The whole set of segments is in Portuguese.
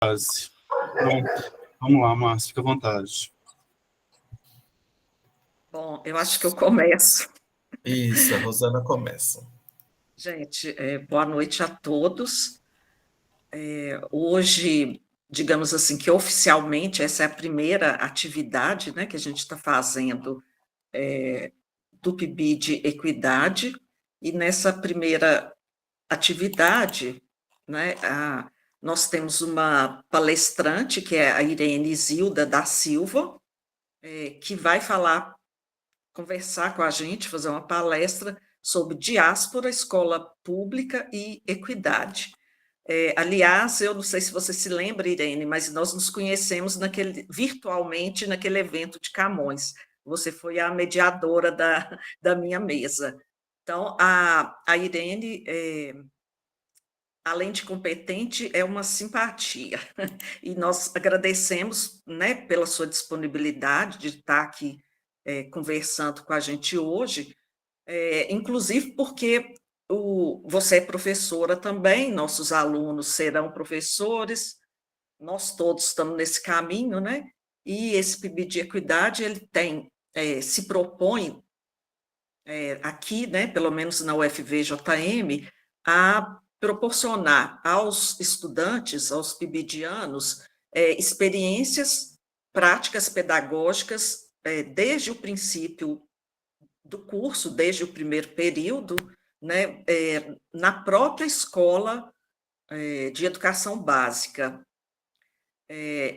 Quase. Bom, vamos lá, Márcia, fica à vontade. Bom, eu acho que eu começo. Isso, a Rosana começa. Gente, boa noite a todos. Hoje, digamos assim, que oficialmente essa é a primeira atividade, né, que a gente está fazendo do PIB de Equidade, e nessa primeira atividade, né, nós temos uma palestrante, que é a Irene Zilda da Silva, que vai conversar com a gente, fazer uma palestra sobre diáspora, escola pública e equidade. Aliás, eu não sei se você se lembra, Irene, mas nós nos conhecemos virtualmente naquele evento de Camões. Você foi a mediadora da minha mesa. Então, a Irene, além de competente, é uma simpatia. E nós agradecemos, né, pela sua disponibilidade de estar aqui conversando com a gente hoje, inclusive porque você é professora também, nossos alunos serão professores, nós todos estamos nesse caminho, né? E esse PIB de Equidade, ele se propõe aqui, né, pelo menos na UFVJM, a proporcionar aos estudantes, aos PIBidianos, experiências práticas pedagógicas desde o princípio do curso, desde o primeiro período, né, na própria escola de educação básica.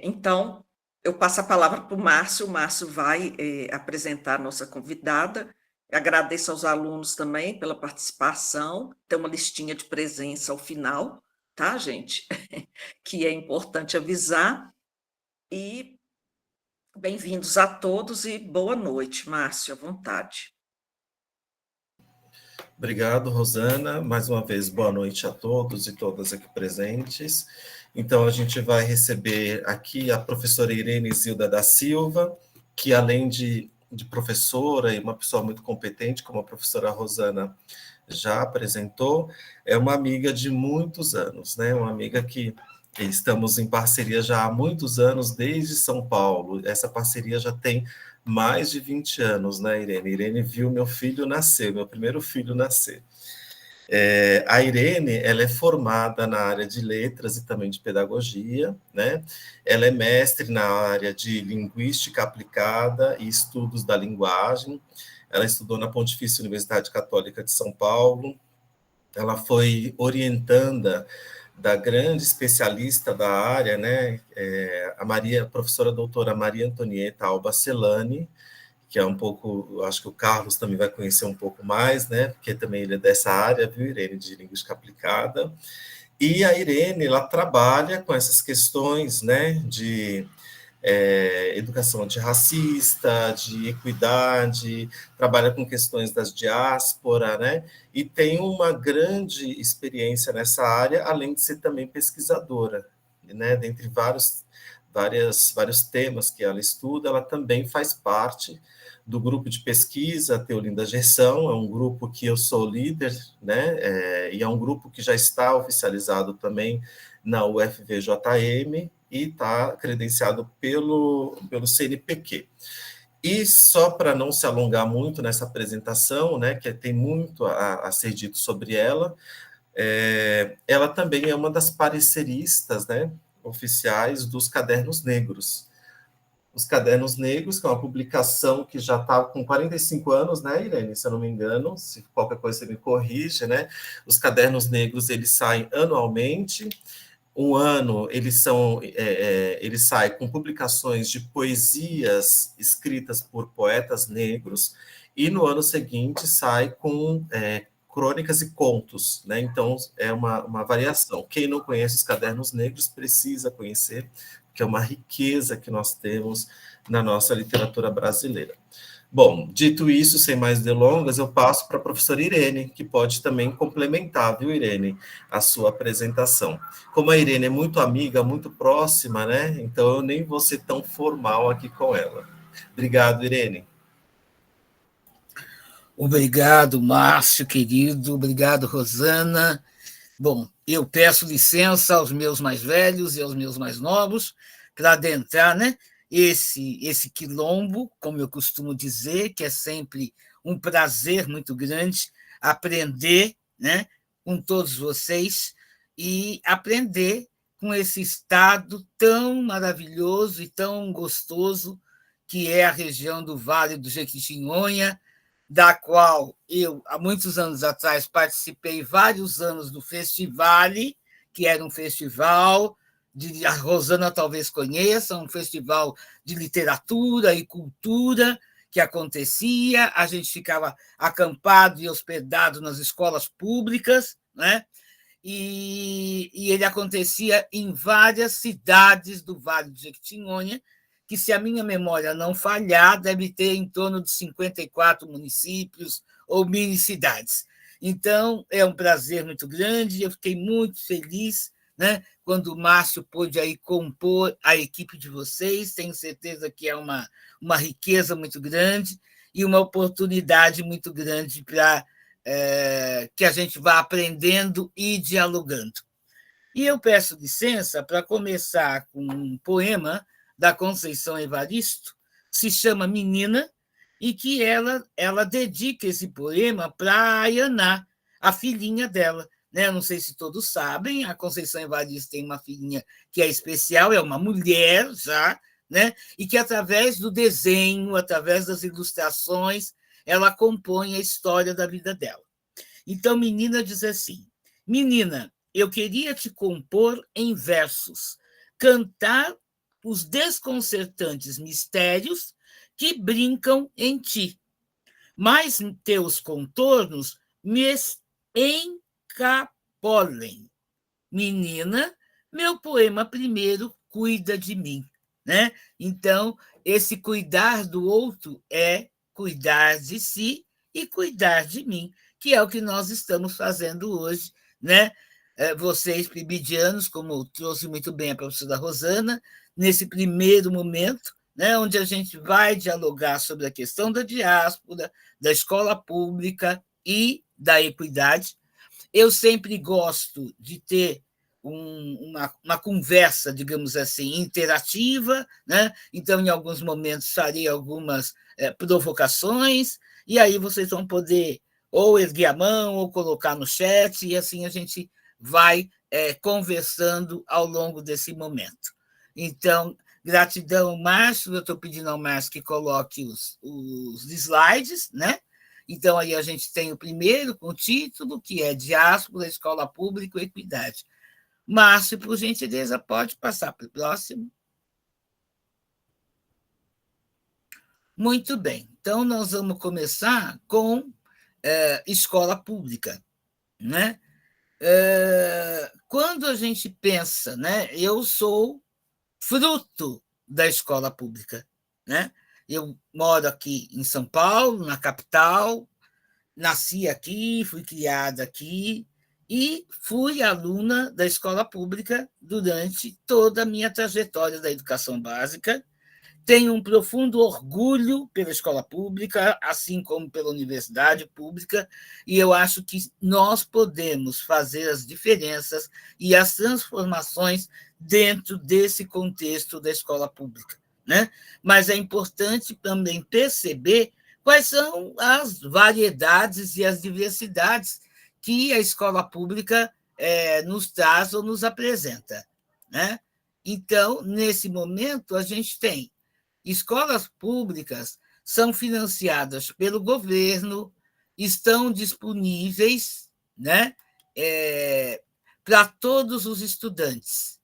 Então, eu passo a palavra para o Márcio vai apresentar a nossa convidada. Agradeço aos alunos também pela participação, tem uma listinha de presença ao final, tá, gente? Que é importante avisar. E bem-vindos a todos e boa noite, Márcio, à vontade. Obrigado, Rosana. Mais uma vez, boa noite a todos e todas aqui presentes. Então, a gente vai receber aqui a professora Irene Zilda da Silva, que além de professora e uma pessoa muito competente, como a professora Rosana já apresentou, é uma amiga de muitos anos, né? Uma amiga que estamos em parceria já há muitos anos, desde São Paulo. Essa parceria já tem mais de 20 anos, né, Irene? Irene viu meu filho nascer, meu primeiro filho nascer. A Irene, ela é formada na área de letras e também de pedagogia, né? Ela é mestre na área de linguística aplicada e estudos da linguagem. Ela estudou na Pontifícia Universidade Católica de São Paulo. Ela foi orientanda da grande especialista da área, né, a professora doutora Maria Antonieta Alba Celani, que é um pouco, acho que o Carlos também vai conhecer um pouco mais, né, porque também ele é dessa área, viu, Irene, de linguística aplicada. E a Irene, ela trabalha com essas questões, né, de educação antirracista, de equidade, trabalha com questões das diáspora, né? E tem uma grande experiência nessa área, além de ser também pesquisadora, né? Dentre vários temas que ela estuda, ela também faz parte do grupo de pesquisa Teolinda Gerson, é um grupo que eu sou líder, né? E é um grupo que já está oficializado também na UFVJM, e está credenciado pelo CNPq. E só para não se alongar muito nessa apresentação, né, que tem muito a ser dito sobre ela, ela também é uma das pareceristas, né, oficiais dos Cadernos Negros. Os Cadernos Negros, que é uma publicação que já está com 45 anos, né, Irene, se eu não me engano, se qualquer coisa você me corrige, né? Os Cadernos Negros, eles saem anualmente. Um ano ele sai com publicações de poesias escritas por poetas negros, e no ano seguinte sai com crônicas e contos, né? Então é uma variação. Quem não conhece os Cadernos Negros precisa conhecer, que é uma riqueza que nós temos na nossa literatura brasileira. Bom, dito isso, sem mais delongas, eu passo para a professora Irene, que pode também complementar, viu, Irene, a sua apresentação. Como a Irene é muito amiga, muito próxima, né? Então eu nem vou ser tão formal aqui com ela. Obrigado, Irene. Obrigado, Márcio, querido. Obrigado, Rosana. Bom, eu peço licença aos meus mais velhos e aos meus mais novos para adentrar, né, esse quilombo, como eu costumo dizer, que é sempre um prazer muito grande aprender, né, com todos vocês e aprender com esse estado tão maravilhoso e tão gostoso que é a região do Vale do Jequitinhonha, da qual eu, há muitos anos atrás, participei vários anos do Festivale, que era um festival, a Rosana talvez conheça, um festival de literatura e cultura que acontecia, a gente ficava acampado e hospedado nas escolas públicas, né? E ele acontecia em várias cidades do Vale do Jequitinhonha, que, se a minha memória não falhar, deve ter em torno de 54 municípios ou mini-cidades. Então, é um prazer muito grande, eu fiquei muito feliz, né, quando o Márcio pôde aí compor a equipe de vocês, tenho certeza que é uma riqueza muito grande e uma oportunidade muito grande para que a gente vá aprendendo e dialogando. E eu peço licença para começar com um poema da Conceição Evaristo, que se chama Menina, e que ela dedica esse poema para a Ayaná, a filhinha dela. Né? Não sei se todos sabem, a Conceição Evaristo tem uma filhinha que é especial, é uma mulher já, né? E que, através do desenho, através das ilustrações, ela compõe a história da vida dela. Então, Menina diz assim: Menina, eu queria te compor em versos, cantar os desconcertantes mistérios que brincam em ti, mas teus contornos me encapolem. Menina, meu poema primeiro cuida de mim. Né? Então, esse cuidar do outro é cuidar de si e cuidar de mim, que é o que nós estamos fazendo hoje, né? Vocês, pribidianos, como trouxe muito bem a professora Rosana, nesse primeiro momento, né, onde a gente vai dialogar sobre a questão da diáspora, da escola pública e da equidade. Eu sempre gosto de ter uma conversa, digamos assim, interativa, né? Então, em alguns momentos, farei algumas provocações, e aí vocês vão poder ou erguer a mão ou colocar no chat, e assim a gente vai conversando ao longo desse momento. Então, gratidão, Márcio. Eu estou pedindo ao Márcio que coloque os slides, né? Então, aí a gente tem o primeiro com o título, que é Diáspora, Escola Pública e Equidade. Márcio, por gentileza, pode passar para o próximo. Muito bem. Então, nós vamos começar com escola pública. Né? Quando a gente pensa, né, eu sou fruto da escola pública. Né? Eu moro aqui em São Paulo, na capital, nasci aqui, fui criada aqui e fui aluna da escola pública durante toda a minha trajetória da educação básica. Tenho um profundo orgulho pela escola pública, assim como pela universidade pública, e eu acho que nós podemos fazer as diferenças e as transformações dentro desse contexto da escola pública. Né? Mas é importante também perceber quais são as variedades e as diversidades que a escola pública nos traz ou nos apresenta. Né? Então, nesse momento, a gente tem escolas públicas são financiadas pelo governo, estão disponíveis, né, para todos os estudantes.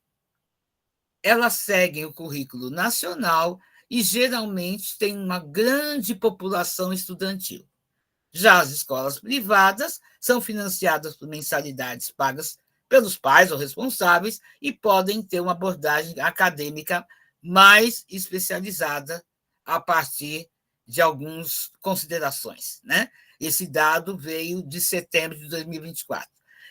Elas seguem o currículo nacional e, geralmente, têm uma grande população estudantil. Já as escolas privadas são financiadas por mensalidades pagas pelos pais ou responsáveis e podem ter uma abordagem acadêmica mais especializada a partir de algumas considerações. Né? Esse dado veio de setembro de 2024.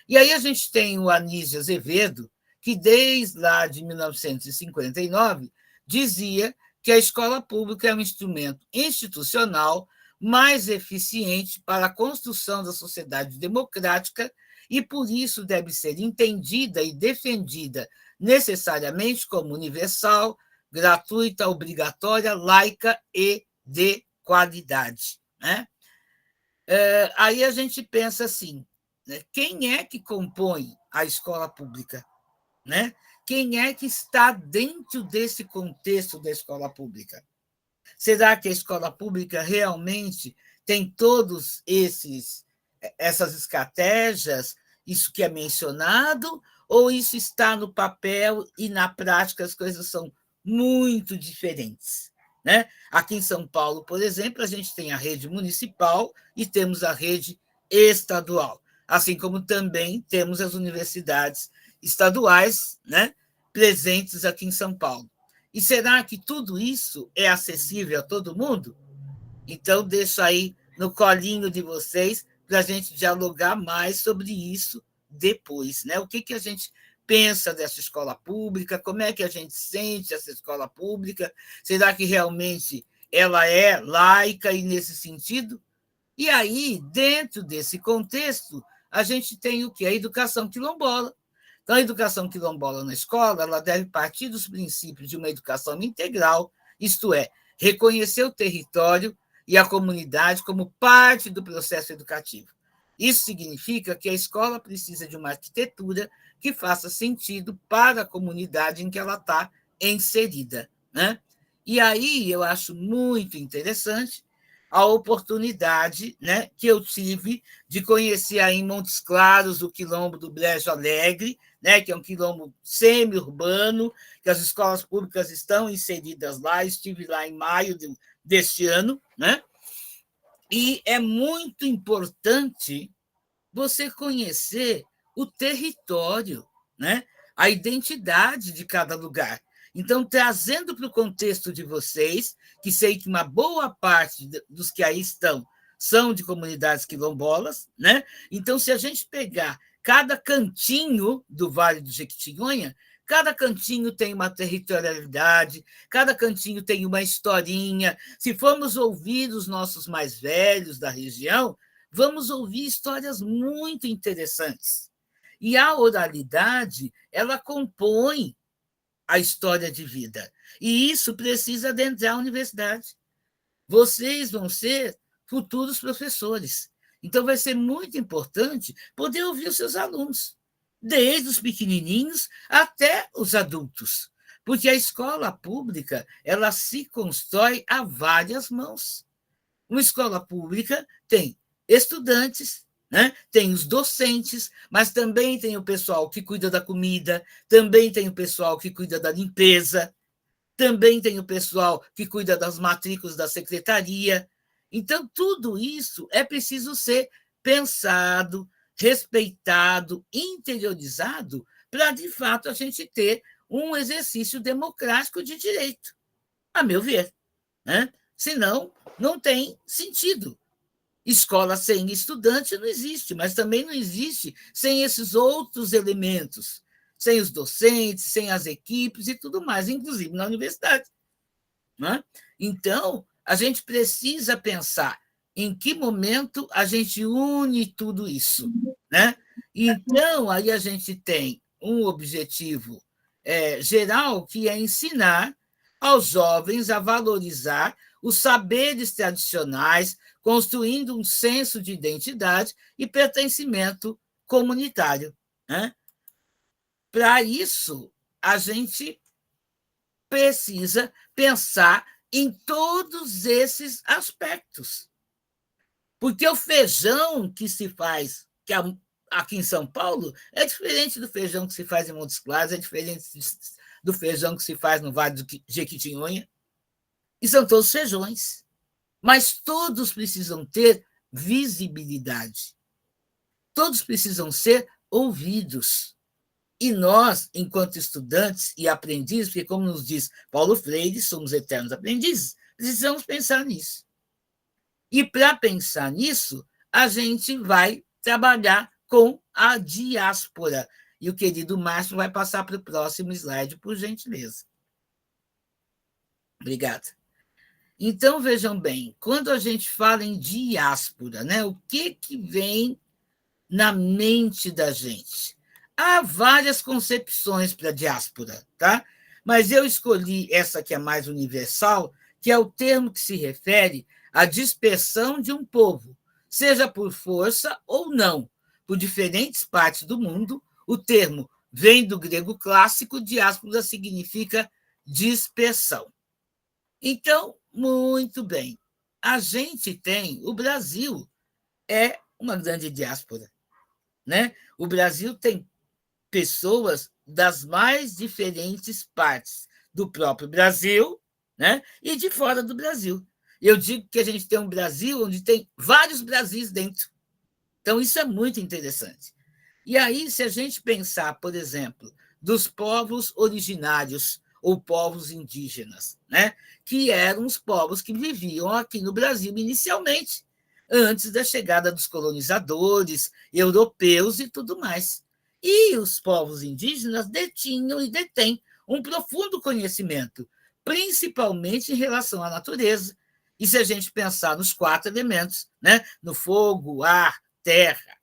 E aí a gente tem o Anísio Azevedo, que desde lá de 1959 dizia que a escola pública é um instrumento institucional mais eficiente para a construção da sociedade democrática e, por isso, deve ser entendida e defendida necessariamente como universal, gratuita, obrigatória, laica e de qualidade. Né? Aí a gente pensa assim, né? Quem é que compõe a escola pública? Né? Quem é que está dentro desse contexto da escola pública? Será que a escola pública realmente tem todos essas estratégias, isso que é mencionado, ou isso está no papel e na prática as coisas são muito diferentes? Né? Aqui em São Paulo, por exemplo, a gente tem a rede municipal e temos a rede estadual, assim como também temos as universidades estaduais, né, presentes aqui em São Paulo. E será que tudo isso é acessível a todo mundo? Então, deixo aí no colinho de vocês para a gente dialogar mais sobre isso depois. Né? O que a gente pensa dessa escola pública, como é que a gente sente essa escola pública, será que realmente ela é laica e nesse sentido? E aí, dentro desse contexto, a gente tem o quê? A educação quilombola. Então, a educação quilombola na escola ela deve partir dos princípios de uma educação integral, isto é, reconhecer o território e a comunidade como parte do processo educativo. Isso significa que a escola precisa de uma arquitetura que faça sentido para a comunidade em que ela está inserida. Né? E aí eu acho muito interessante a oportunidade, né, que eu tive de conhecer aí em Montes Claros o quilombo do Brejo Alegre, né, que é um quilombo semi-urbano, que as escolas públicas estão inseridas lá. Estive lá em maio deste ano, né? E é muito importante você conhecer o território, né? A identidade de cada lugar. Então, trazendo para o contexto de vocês, que sei que uma boa parte dos que aí estão são de comunidades quilombolas, né? Então, se a gente pegar cada cantinho do Vale do Jequitinhonha, cada cantinho tem uma territorialidade, cada cantinho tem uma historinha. Se formos ouvir os nossos mais velhos da região, vamos ouvir histórias muito interessantes. E a oralidade, ela compõe a história de vida. E isso precisa adentrar a universidade. Vocês vão ser futuros professores. Então, vai ser muito importante poder ouvir os seus alunos, desde os pequenininhos até os adultos, porque a escola pública ela se constrói a várias mãos. Uma escola pública tem estudantes, né? Tem os docentes, mas também tem o pessoal que cuida da comida, também tem o pessoal que cuida da limpeza, também tem o pessoal que cuida das matrículas da secretaria. Então, tudo isso é preciso ser pensado, respeitado, interiorizado, para, de fato, a gente ter um exercício democrático de direito, a meu ver. Né? Senão, não tem sentido. Escola sem estudante não existe, mas também não existe sem esses outros elementos, sem os docentes, sem as equipes e tudo mais, inclusive na universidade. Né? Então, a gente precisa pensar em que momento a gente une tudo isso. Né? Então, aí a gente tem um objetivo geral, que é ensinar aos jovens a valorizar os saberes tradicionais, construindo um senso de identidade e pertencimento comunitário. Né? Para isso, a gente precisa pensar em todos esses aspectos. Porque o feijão que se faz aqui em São Paulo é diferente do feijão que se faz em Montes Claros, é diferente do feijão que se faz no Vale do Jequitinhonha. E são todos feijões. Mas todos precisam ter visibilidade. Todos precisam ser ouvidos. E nós, enquanto estudantes e aprendizes, porque, como nos diz Paulo Freire, somos eternos aprendizes, precisamos pensar nisso. E, para pensar nisso, a gente vai trabalhar com a diáspora. E o querido Márcio vai passar para o próximo slide, por gentileza. Obrigada. Então, vejam bem, quando a gente fala em diáspora, né, o que vem na mente da gente. Há várias concepções para a diáspora, tá? Mas eu escolhi essa que é mais universal, que é o termo que se refere à dispersão de um povo, seja por força ou não, por diferentes partes do mundo. O termo vem do grego clássico, diáspora significa dispersão. Então, muito bem, a gente tem, o Brasil é uma grande diáspora, né? O Brasil tem pessoas das mais diferentes partes do próprio Brasil, né? E de fora do Brasil. Eu digo que a gente tem um Brasil onde tem vários Brasis dentro. Então, isso é muito interessante. E aí, se a gente pensar, por exemplo, dos povos originários ou povos indígenas, né? Que eram os povos que viviam aqui no Brasil inicialmente, antes da chegada dos colonizadores europeus e tudo mais. E os povos indígenas detinham e detêm um profundo conhecimento, principalmente em relação à natureza. E se a gente pensar nos 4 elementos, né? No fogo, ar, terra,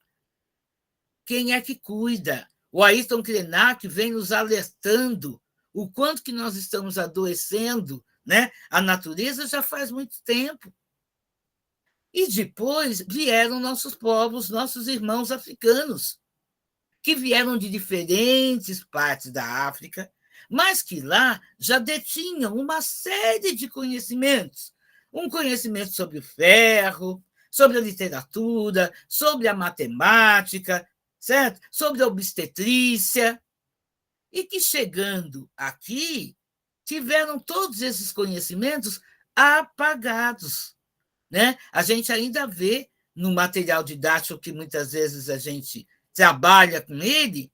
quem é que cuida? O Ayrton Krenak vem nos alertando o quanto que nós estamos adoecendo, né? A natureza já faz muito tempo. E depois vieram nossos povos, nossos irmãos africanos, que vieram de diferentes partes da África, mas que lá já detinham uma série de conhecimentos. Um conhecimento sobre o ferro, sobre a literatura, sobre a matemática, certo? Sobre a obstetrícia, e que, chegando aqui, tiveram todos esses conhecimentos apagados, né? A gente ainda vê no material didático que muitas vezes a gente trabalha com ele,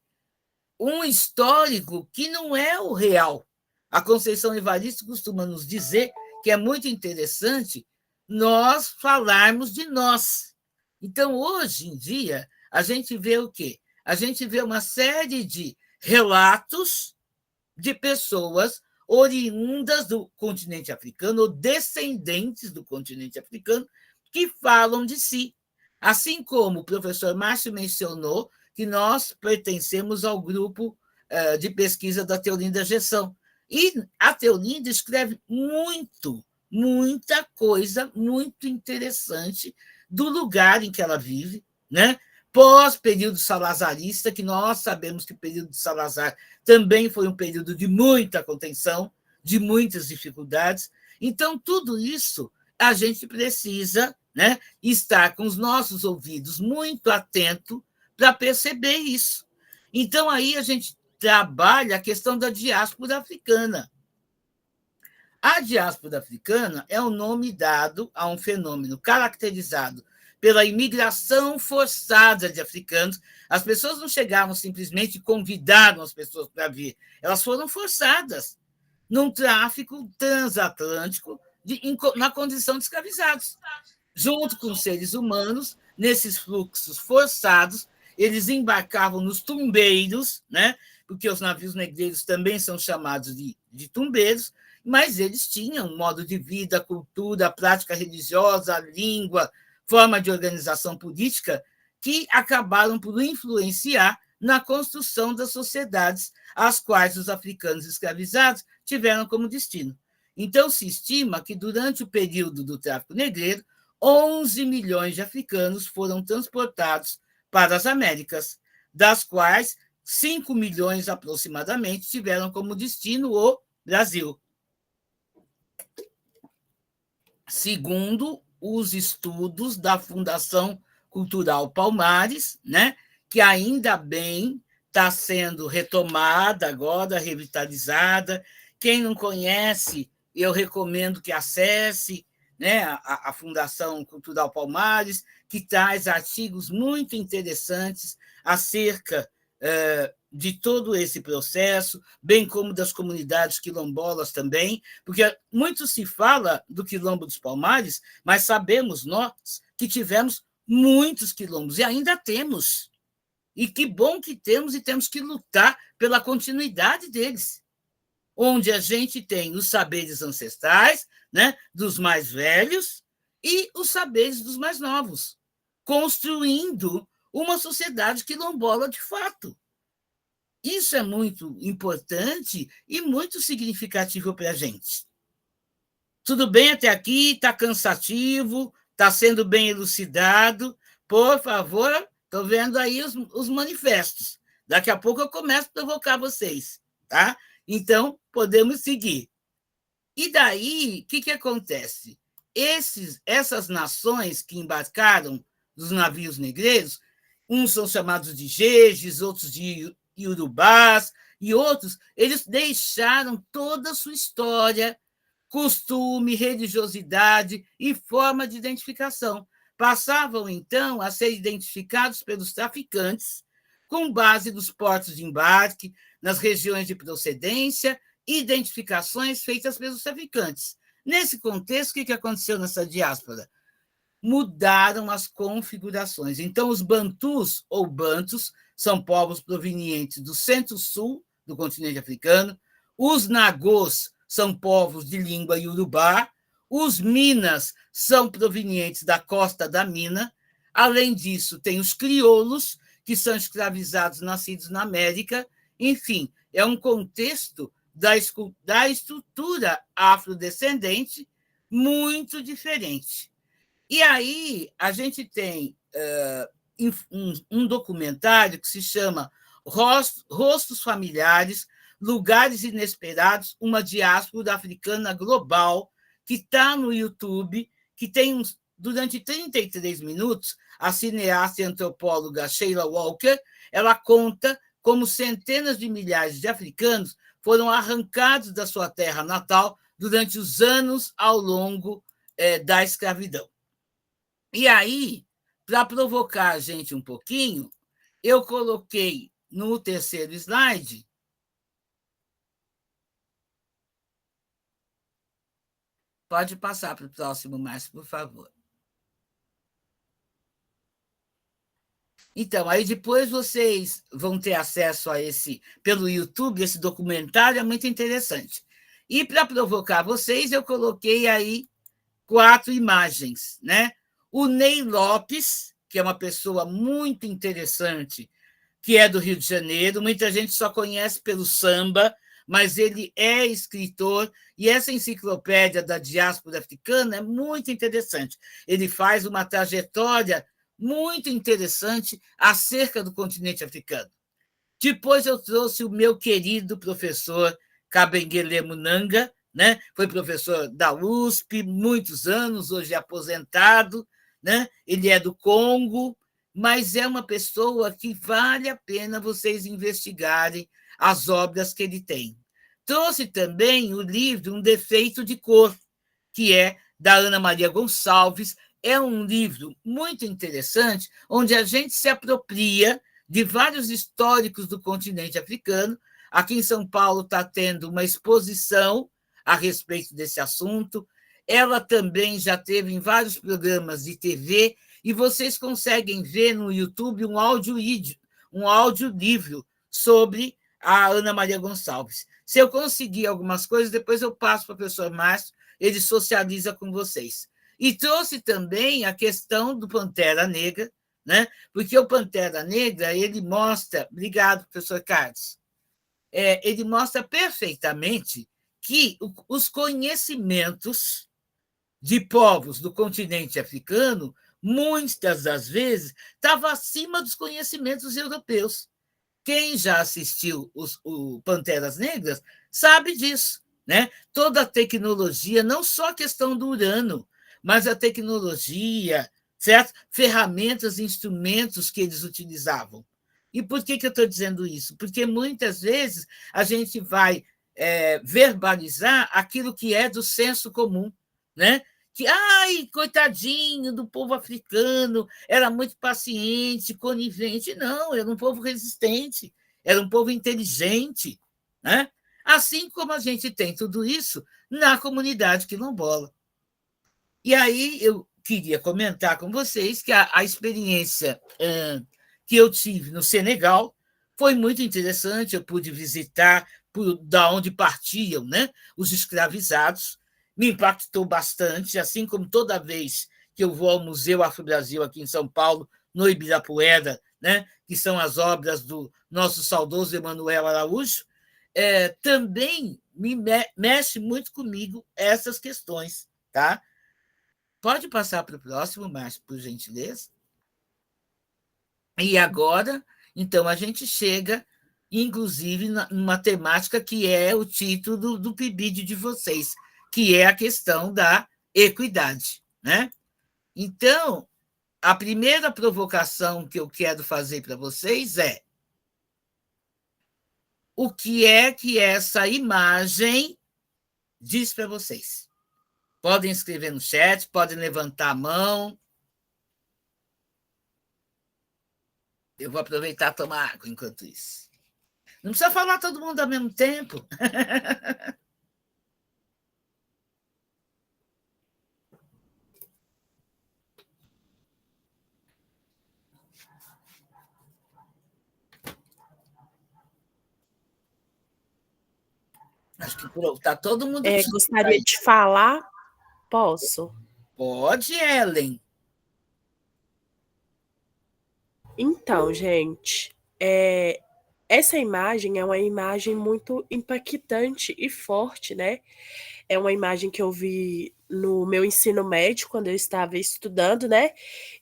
um histórico que não é o real. A Conceição Evaristo costuma nos dizer que é muito interessante nós falarmos de nós. Então, hoje em dia, a gente vê o quê? A gente vê uma série de relatos de pessoas oriundas do continente africano ou descendentes do continente africano que falam de si. Assim como o professor Márcio mencionou que nós pertencemos ao grupo de pesquisa da Teolinda Gerson. E a Teolinda escreve muita coisa muito interessante do lugar em que ela vive, né? Pós-período salazarista, que nós sabemos que o período de Salazar também foi um período de muita contenção, de muitas dificuldades. Então, tudo isso a gente precisa, né, estar com os nossos ouvidos muito atentos para perceber isso. Então, aí a gente trabalha a questão da diáspora africana. A diáspora africana é o nome dado a um fenômeno caracterizado pela imigração forçada de africanos. As pessoas não chegaram simplesmente e convidaram as pessoas para vir, elas foram forçadas num tráfico transatlântico na condição de escravizados. Junto com os seres humanos, nesses fluxos forçados, eles embarcavam nos tumbeiros, né? Porque os navios negreiros também são chamados de tumbeiros, mas eles tinham um modo de vida, cultura, prática religiosa, língua, forma de organização política que acabaram por influenciar na construção das sociedades às quais os africanos escravizados tiveram como destino. Então, se estima que, durante o período do tráfico negreiro, 11 milhões de africanos foram transportados para as Américas, das quais 5 milhões aproximadamente tiveram como destino o Brasil. Segundo os estudos da Fundação Cultural Palmares, né, que ainda bem está sendo retomada agora, revitalizada. Quem não conhece, eu recomendo que acesse, né, a Fundação Cultural Palmares, que traz artigos muito interessantes acerca de todo esse processo, bem como das comunidades quilombolas também, porque muito se fala do Quilombo dos Palmares, mas sabemos nós que tivemos muitos quilombos, e ainda temos. E que bom que temos, e temos que lutar pela continuidade deles, onde a gente tem os saberes ancestrais, né, dos mais velhos, e os saberes dos mais novos, construindo uma sociedade quilombola de fato. Isso é muito importante e muito significativo para a gente. Tudo bem até aqui? Está cansativo? Está sendo bem elucidado? Por favor, estou vendo aí os manifestos. Daqui a pouco eu começo a provocar vocês, tá? Então, podemos seguir. E daí, o que acontece? Essas nações que embarcaram dos navios negreiros, uns são chamados de jejes, outros de iorubás, e outros, eles deixaram toda a sua história, costume, religiosidade e forma de identificação. Passavam, então, a ser identificados pelos traficantes, com base nos portos de embarque, nas regiões de procedência, identificações feitas pelos traficantes. Nesse contexto, o que aconteceu nessa diáspora? Mudaram as configurações. Então, os bantus ou bantus são povos provenientes do centro-sul do continente africano, os nagôs são povos de língua iorubá, os minas são provenientes da costa da Mina, além disso, tem os crioulos, que são escravizados nascidos na América, enfim, é um contexto da estrutura afrodescendente muito diferente. E aí a gente tem um documentário que se chama Rostos Familiares, Lugares Inesperados, uma diáspora africana global, que está no YouTube, que tem durante 33 minutos, a cineasta e antropóloga Sheila Walker, ela conta como centenas de milhares de africanos foram arrancados da sua terra natal durante os anos ao longo da escravidão. E aí, para provocar a gente um pouquinho, eu coloquei no terceiro slide pode passar para o próximo, Márcio, por favor. Então, aí depois vocês vão ter acesso a pelo YouTube, esse documentário é muito interessante. E para provocar vocês, eu coloquei aí 4 imagens, né? O Ney Lopes, que é uma pessoa muito interessante, que é do Rio de Janeiro, muita gente só conhece pelo samba, mas ele é escritor, e essa enciclopédia da diáspora africana é muito interessante. Ele faz uma trajetória muito interessante acerca do continente africano. Depois eu trouxe o meu querido professor Kabengele Munanga, né? Foi professor da USP, muitos anos, hoje é aposentado, né? Ele é do Congo, mas é uma pessoa que vale a pena vocês investigarem as obras que ele tem. Trouxe também o livro Um Defeito de Cor, que é da Ana Maria Gonçalves. É um livro muito interessante, onde a gente se apropria de vários históricos do continente africano. Aqui em São Paulo está tendo uma exposição a respeito desse assunto. Ela também já teve em vários programas de TV, e vocês conseguem ver no YouTube um audiolivro sobre a Ana Maria Gonçalves. Se eu conseguir algumas coisas, depois eu passo para o professor Márcio, ele socializa com vocês. E trouxe também a questão do Pantera Negra, né? Porque o Pantera Negra, ele mostra... Obrigado, professor Carlos. Ele mostra perfeitamente que os conhecimentos de povos do continente africano, muitas das vezes, estavam acima dos conhecimentos europeus. Quem já assistiu o Panteras Negras sabe disso, né? Toda a tecnologia, não só a questão do Urano, mas a tecnologia, certo? Ferramentas e instrumentos que eles utilizavam. E por que eu estou dizendo isso? Porque muitas vezes a gente vai verbalizar aquilo que é do senso comum, né? Que, ai, coitadinho do povo africano, era muito paciente, conivente. Não, era um povo resistente, era um povo inteligente, né? Assim como a gente tem tudo isso na comunidade quilombola. E aí eu queria comentar com vocês que a experiência que eu tive no Senegal foi muito interessante. Eu pude visitar da onde partiam, né, os escravizados. Me impactou bastante, assim como toda vez que eu vou ao Museu Afro-Brasil aqui em São Paulo, no Ibirapuera, né, que são as obras do nosso saudoso Emanuel Araújo, também mexe muito comigo essas questões. Tá? Pode passar para o próximo, Márcio, por gentileza? E agora, então, a gente chega, inclusive, numa temática que é o título do PIBID de vocês, que é a questão da equidade. Né? Então, a primeira provocação que eu quero fazer para vocês é: o que é que essa imagem diz para vocês? Podem escrever no chat, podem levantar a mão. Eu vou aproveitar e tomar água enquanto isso. Não precisa falar todo mundo ao mesmo tempo. Acho que está todo mundo. Gostaria de falar. Posso? Pode, Ellen. Então, gente, essa imagem é uma imagem muito impactante e forte, né? É uma imagem que eu vi no meu ensino médio, quando eu estava estudando, né?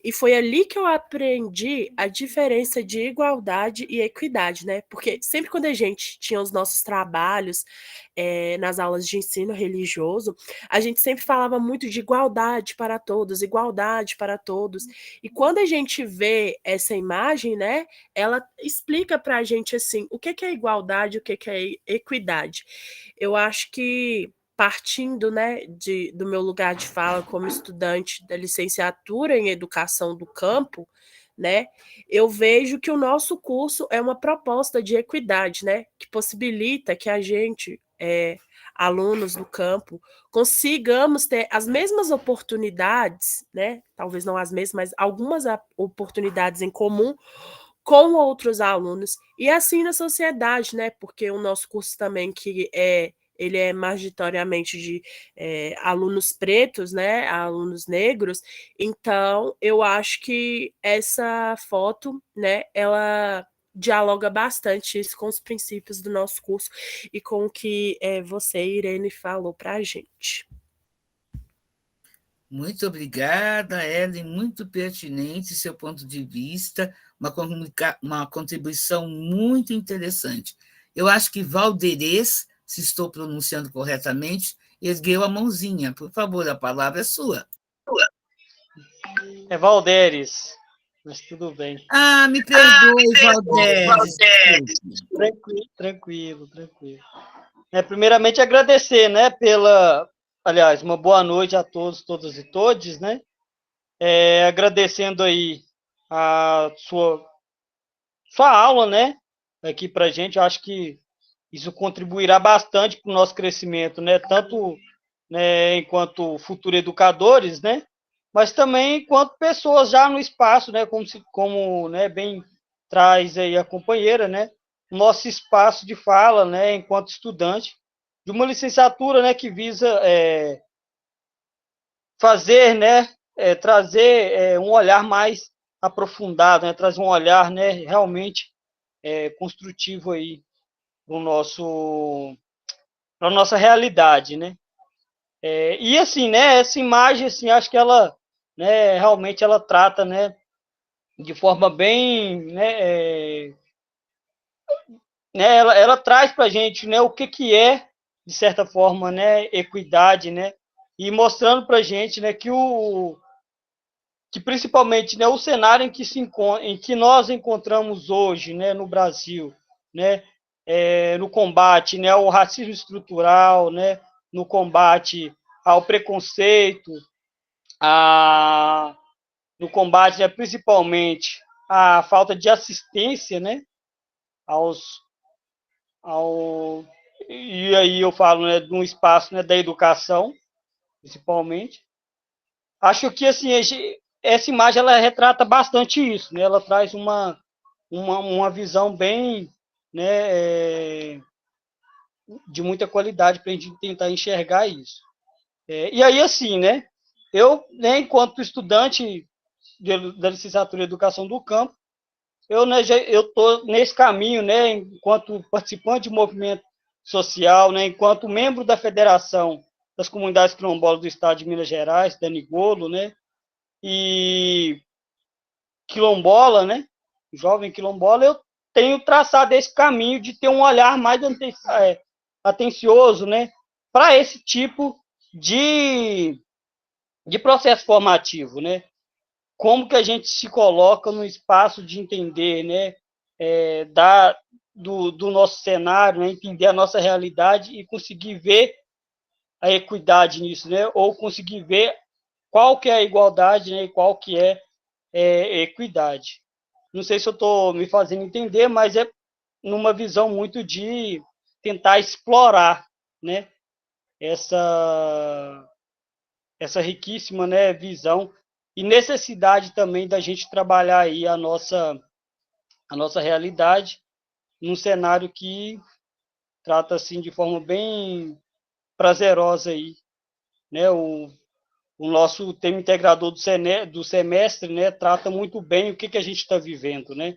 E foi ali que eu aprendi a diferença de igualdade e equidade, né? Porque sempre quando a gente tinha os nossos trabalhos nas aulas de ensino religioso, a gente sempre falava muito de igualdade para todos, igualdade para todos. E quando a gente vê essa imagem, né? Ela explica para a gente, assim, o que é igualdade, o que é equidade. Eu acho que partindo, né, do meu lugar de fala como estudante da licenciatura em educação do campo, né, eu vejo que o nosso curso é uma proposta de equidade, né, que possibilita que a gente, alunos do campo, consigamos ter as mesmas oportunidades, né, talvez não as mesmas, mas algumas oportunidades em comum com outros alunos, e assim na sociedade, né, porque o nosso curso também, ele é majoritariamente de alunos pretos, né, alunos negros, então eu acho que essa foto, né, ela dialoga bastante isso com os princípios do nosso curso e com o que você, Irene, falou para a gente. Muito obrigada, Ellen, muito pertinente seu ponto de vista, uma contribuição muito interessante. Eu acho que Valderez, se estou pronunciando corretamente, ergueu a mãozinha. Por favor, a palavra é sua. É Valderes, mas tudo bem. Me perdoe, Valderes. Tranquilo. Primeiramente, agradecer, né, aliás, uma boa noite a todos, todas e todes, né? Agradecendo aí a sua aula, né, aqui para a gente. Eu acho que isso contribuirá bastante para o nosso crescimento, né, tanto, né, enquanto futuros educadores, né, mas também enquanto pessoas já no espaço, né, como né, bem traz aí a companheira, né, o nosso espaço de fala, né, enquanto estudante de uma licenciatura, né, que visa fazer, né, trazer um olhar mais aprofundado, né, trazer um olhar, né, realmente construtivo aí para nossa realidade, né? E assim, né, essa imagem, assim, acho que ela, né, realmente ela trata, né, de forma bem, né, ela traz para a gente, né, o que é, de certa forma, né, equidade, né, e mostrando para a gente, né, que principalmente, né, o cenário em que nós encontramos hoje, né, no Brasil, né, no combate, né, ao racismo estrutural, né, no combate ao preconceito, no combate, né, principalmente à falta de assistência, né, e aí eu falo, né, de um espaço, né, da educação, principalmente. Acho que assim essa imagem ela retrata bastante isso, né? Ela traz uma visão bem, né, de muita qualidade para a gente tentar enxergar isso. E aí, assim, né, eu, né, enquanto estudante, da licenciatura em Educação do Campo, eu estou nesse caminho, né, enquanto participante de movimento social, né, enquanto membro da Federação das Comunidades Quilombolas do Estado de Minas Gerais, da Nigolo, né, e quilombola, né, jovem quilombola, eu tenho traçado esse caminho de ter um olhar mais atencioso, né, para esse tipo de processo formativo, né? Como que a gente se coloca no espaço de entender, né, do nosso cenário, né, entender a nossa realidade e conseguir ver a equidade nisso, né, ou conseguir ver qual que é a igualdade, né, e qual que é equidade. Não sei se eu estou me fazendo entender, mas é numa visão muito de tentar explorar, né, essa riquíssima, né, visão e necessidade também da gente trabalhar aí a nossa realidade num cenário que trata assim de forma bem prazerosa aí, né? O nosso tema integrador do semestre, né, trata muito bem o que a gente está vivendo, né?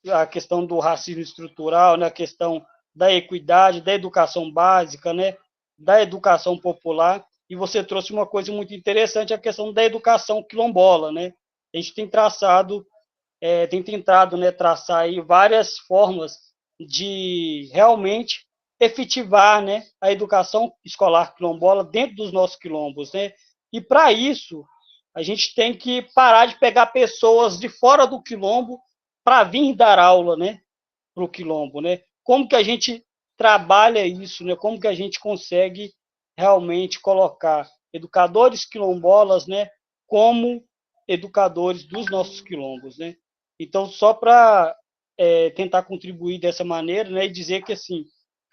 A questão do racismo estrutural, né, a questão da equidade, da educação básica, né, da educação popular. E você trouxe uma coisa muito interessante, a questão da educação quilombola, né? A gente tem tentado, né, traçar aí várias formas de realmente efetivar, né, a educação escolar quilombola dentro dos nossos quilombos, né? E para isso, a gente tem que parar de pegar pessoas de fora do quilombo para vir dar aula, né, para o quilombo, né? Como que a gente trabalha isso, né? Como que a gente consegue realmente colocar educadores quilombolas, né, como educadores dos nossos quilombos, né? Então, só para tentar contribuir dessa maneira, né, e dizer que, assim,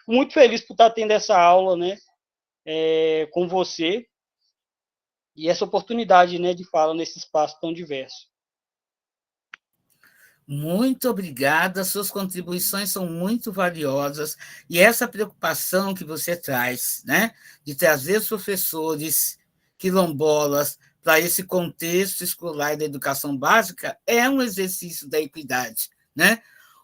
muito feliz por estar tendo essa aula, né, com você, e essa oportunidade, né, de fala nesse espaço tão diverso. Muito obrigada, suas contribuições são muito valiosas, e essa preocupação que você traz, né, de trazer os professores quilombolas para esse contexto escolar da educação básica é um exercício da equidade, né?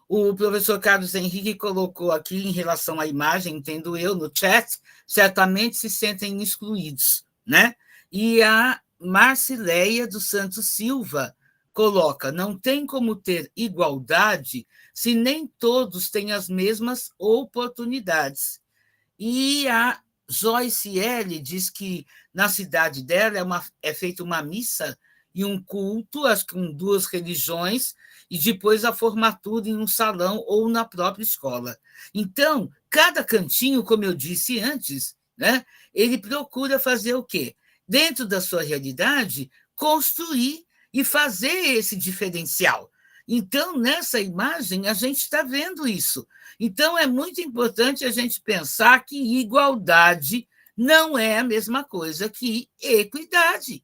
O professor Carlos Henrique colocou aqui em relação à imagem, entendo eu, no chat, certamente se sentem excluídos, né? E a Marcileia dos Santos Silva coloca: não tem como ter igualdade se nem todos têm as mesmas oportunidades. E a Joyce L. diz que na cidade dela é feita uma missa e um culto, acho que com 2 religiões, e depois a formatura em um salão ou na própria escola. Então, cada cantinho, como eu disse antes, né, ele procura fazer o quê? Dentro da sua realidade, construir e fazer esse diferencial. Então, nessa imagem, a gente está vendo isso. Então, é muito importante a gente pensar que igualdade não é a mesma coisa que equidade.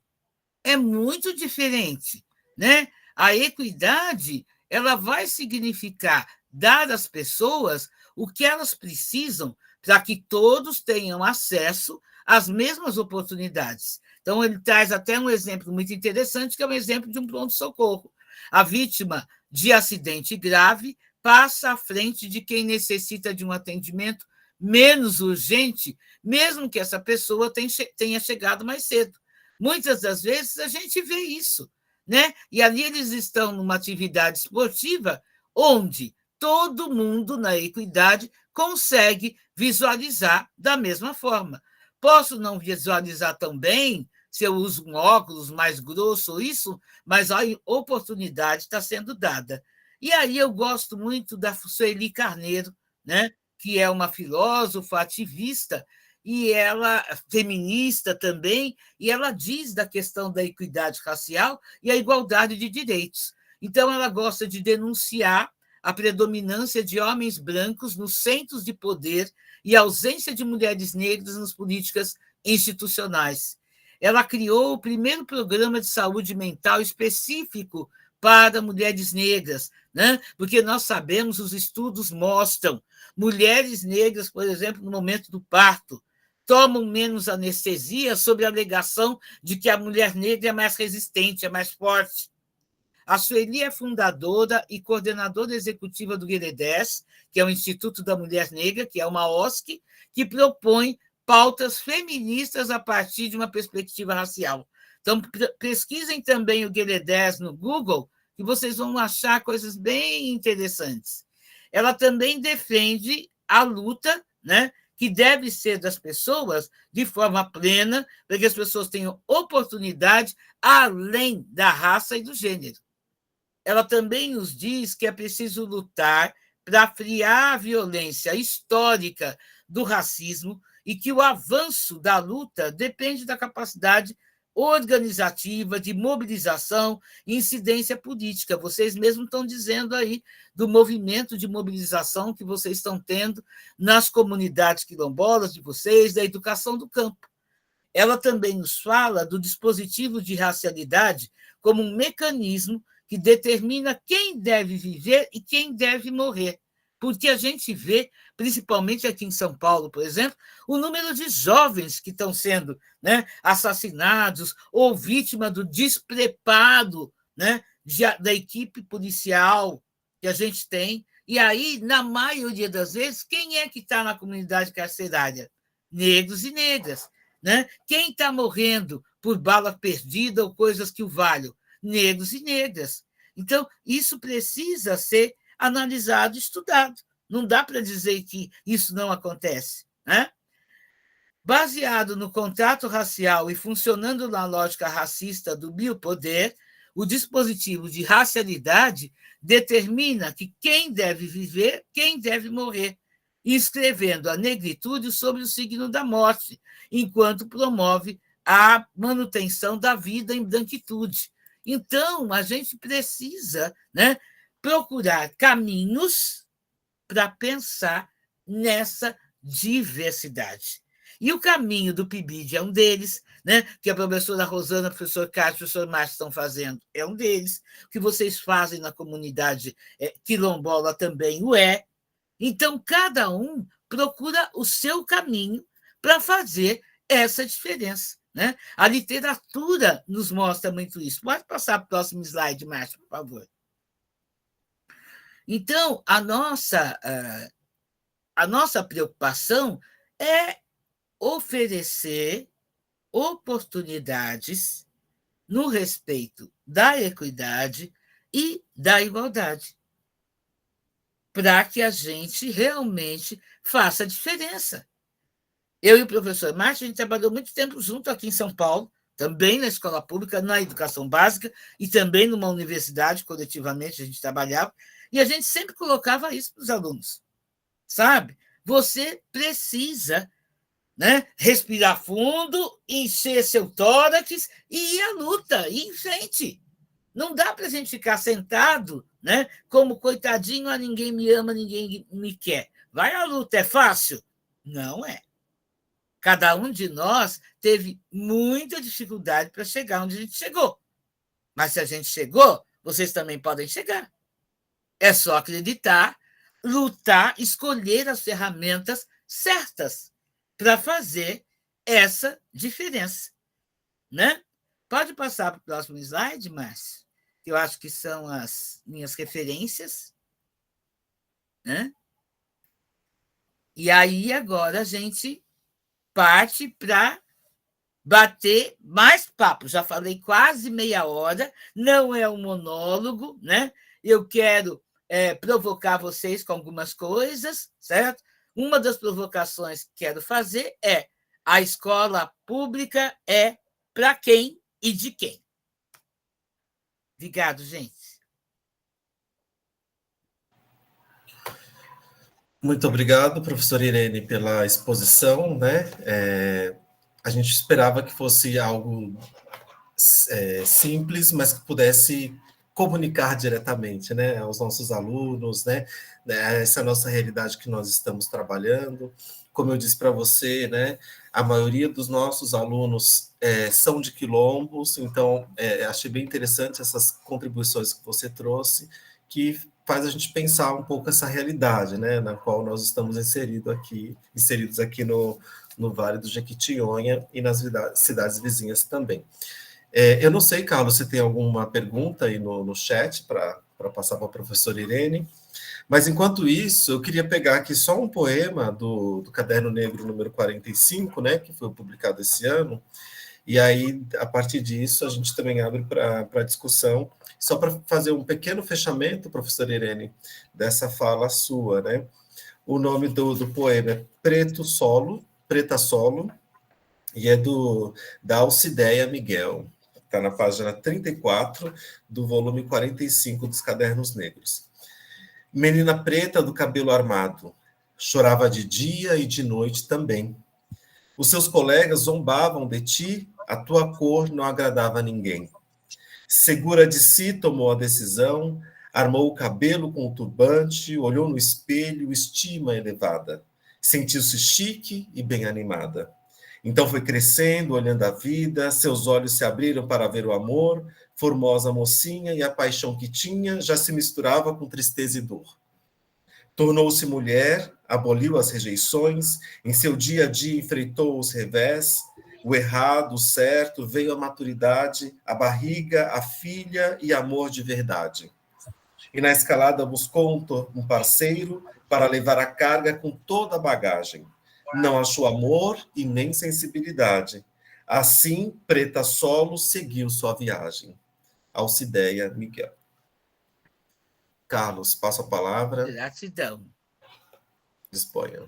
É muito diferente, né? A equidade, ela vai significar dar às pessoas o que elas precisam para que todos tenham acesso às mesmas oportunidades. Então, ele traz até um exemplo muito interessante, que é um exemplo de um pronto-socorro. A vítima de acidente grave passa à frente de quem necessita de um atendimento menos urgente, mesmo que essa pessoa tenha chegado mais cedo. Muitas das vezes a gente vê isso, né? E ali eles estão numa atividade esportiva onde todo mundo, na equidade, consegue visualizar da mesma forma. Posso não visualizar tão bem se eu uso um óculos mais grosso ou isso, mas a oportunidade está sendo dada. E aí eu gosto muito da Sueli Carneiro, né, que é uma filósofa ativista, e ela feminista também, e ela diz da questão da equidade racial e a igualdade de direitos. Então, ela gosta de denunciar a predominância de homens brancos nos centros de poder e a ausência de mulheres negras nas políticas institucionais. Ela criou o primeiro programa de saúde mental específico para mulheres negras, né? Porque nós sabemos, os estudos mostram, mulheres negras, por exemplo, no momento do parto, tomam menos anestesia sob a alegação de que a mulher negra é mais resistente, é mais forte, A Sueli é fundadora e coordenadora executiva do Gueredés, que é o Instituto da Mulher Negra, que é uma OSC, que propõe pautas feministas a partir de uma perspectiva racial. Então, pesquisem também o Gueredés no Google, que vocês vão achar coisas bem interessantes. Ela também defende a luta, né, que deve ser das pessoas de forma plena, para que as pessoas tenham oportunidade além da raça e do gênero. Ela também nos diz que é preciso lutar para frear a violência histórica do racismo e que o avanço da luta depende da capacidade organizativa, de mobilização e incidência política. Vocês mesmos estão dizendo aí do movimento de mobilização que vocês estão tendo nas comunidades quilombolas de vocês, da educação do campo. Ela também nos fala do dispositivo de racialidade como um mecanismo que determina quem deve viver e quem deve morrer. Porque a gente vê, principalmente aqui em São Paulo, por exemplo, o número de jovens que estão sendo, né, assassinados ou vítima do despreparo, né, da equipe policial que a gente tem. E aí, na maioria das vezes, quem é que está na comunidade carcerária? Negros e negras. Né? Quem está morrendo por bala perdida ou coisas que o valham? Negros e negras. Então, isso precisa ser analisado e estudado. Não dá para dizer que isso não acontece. Né? Baseado no contrato racial e funcionando na lógica racista do biopoder, o dispositivo de racialidade determina que quem deve viver, quem deve morrer, inscrevendo a negritude sobre o signo da morte, enquanto promove a manutenção da vida em branquitude. Então, a gente precisa, né, procurar caminhos para pensar nessa diversidade. E o caminho do PIBID é um deles, né, que a professora Rosana, o professor Cássio, o professor Márcio estão fazendo, é um deles. O que vocês fazem na comunidade quilombola também o é. Então, cada um procura o seu caminho para fazer essa diferença. Né? A literatura nos mostra muito isso. Pode passar para o próximo slide, Márcio, por favor. Então, a nossa preocupação é oferecer oportunidades no respeito da equidade e da igualdade, para que a gente realmente faça a diferença. Eu e o professor Márcio, a gente trabalhou muito tempo junto aqui em São Paulo, também na escola pública, na educação básica, e também numa universidade, coletivamente a gente trabalhava, e a gente sempre colocava isso para os alunos. Sabe? Você precisa, né, respirar fundo, encher seu tórax e ir à luta, ir em frente. Não dá para a gente ficar sentado, né, como coitadinho, ninguém me ama, ninguém me quer. Vai à luta, é fácil? Não é. Cada um de nós teve muita dificuldade para chegar onde a gente chegou. Mas se a gente chegou, vocês também podem chegar. É só acreditar, lutar, escolher as ferramentas certas para fazer essa diferença. Né? Pode passar para o próximo slide, Márcio, que eu acho que são as minhas referências. Né? E aí, agora, a gente parte para bater mais papo. Já falei quase meia hora, não é um monólogo, né? Eu quero provocar vocês com algumas coisas, certo? Uma das provocações que quero fazer é: a escola pública é para quem e de quem? Obrigado, gente. Muito obrigado, professora Irene, pela exposição, né? A gente esperava que fosse algo simples, mas que pudesse comunicar diretamente, né, aos nossos alunos, né, essa é a nossa realidade que nós estamos trabalhando. Como eu disse para você, né, a maioria dos nossos alunos são de quilombos, então achei bem interessante essas contribuições que você trouxe, que faz a gente pensar um pouco essa realidade, né, na qual nós estamos inseridos aqui no Vale do Jequitinhonha e nas cidades vizinhas também. Eu não sei, Carlos, se tem alguma pergunta aí no chat para passar para a professora Irene, mas enquanto isso, eu queria pegar aqui só um poema do Caderno Negro número 45, né, que foi publicado esse ano, e aí, a partir disso, a gente também abre para discussão, só para fazer um pequeno fechamento, professora Irene, dessa fala sua, né? O nome do poema é Preta Solo, e é da Alcideia Miguel. Está na página 34 do volume 45 dos Cadernos Negros. Menina preta do cabelo armado, chorava de dia e de noite também. Os seus colegas zombavam de ti, a tua cor não agradava a ninguém. Segura de si, tomou a decisão, armou o cabelo com o turbante, olhou no espelho, estima elevada. Sentiu-se chique e bem animada. Então foi crescendo, olhando a vida, seus olhos se abriram para ver o amor, formosa mocinha, e a paixão que tinha já se misturava com tristeza e dor. Tornou-se mulher, aboliu as rejeições, em seu dia a dia enfrentou os revés, o errado, o certo, veio a maturidade, a barriga, a filha e amor de verdade. E na escalada buscou um parceiro para levar a carga com toda a bagagem. Não achou amor e nem sensibilidade. Assim, Preta Solo seguiu sua viagem. Alcideia Miguel. Carlos, passo a palavra. Gratidão. Disponha.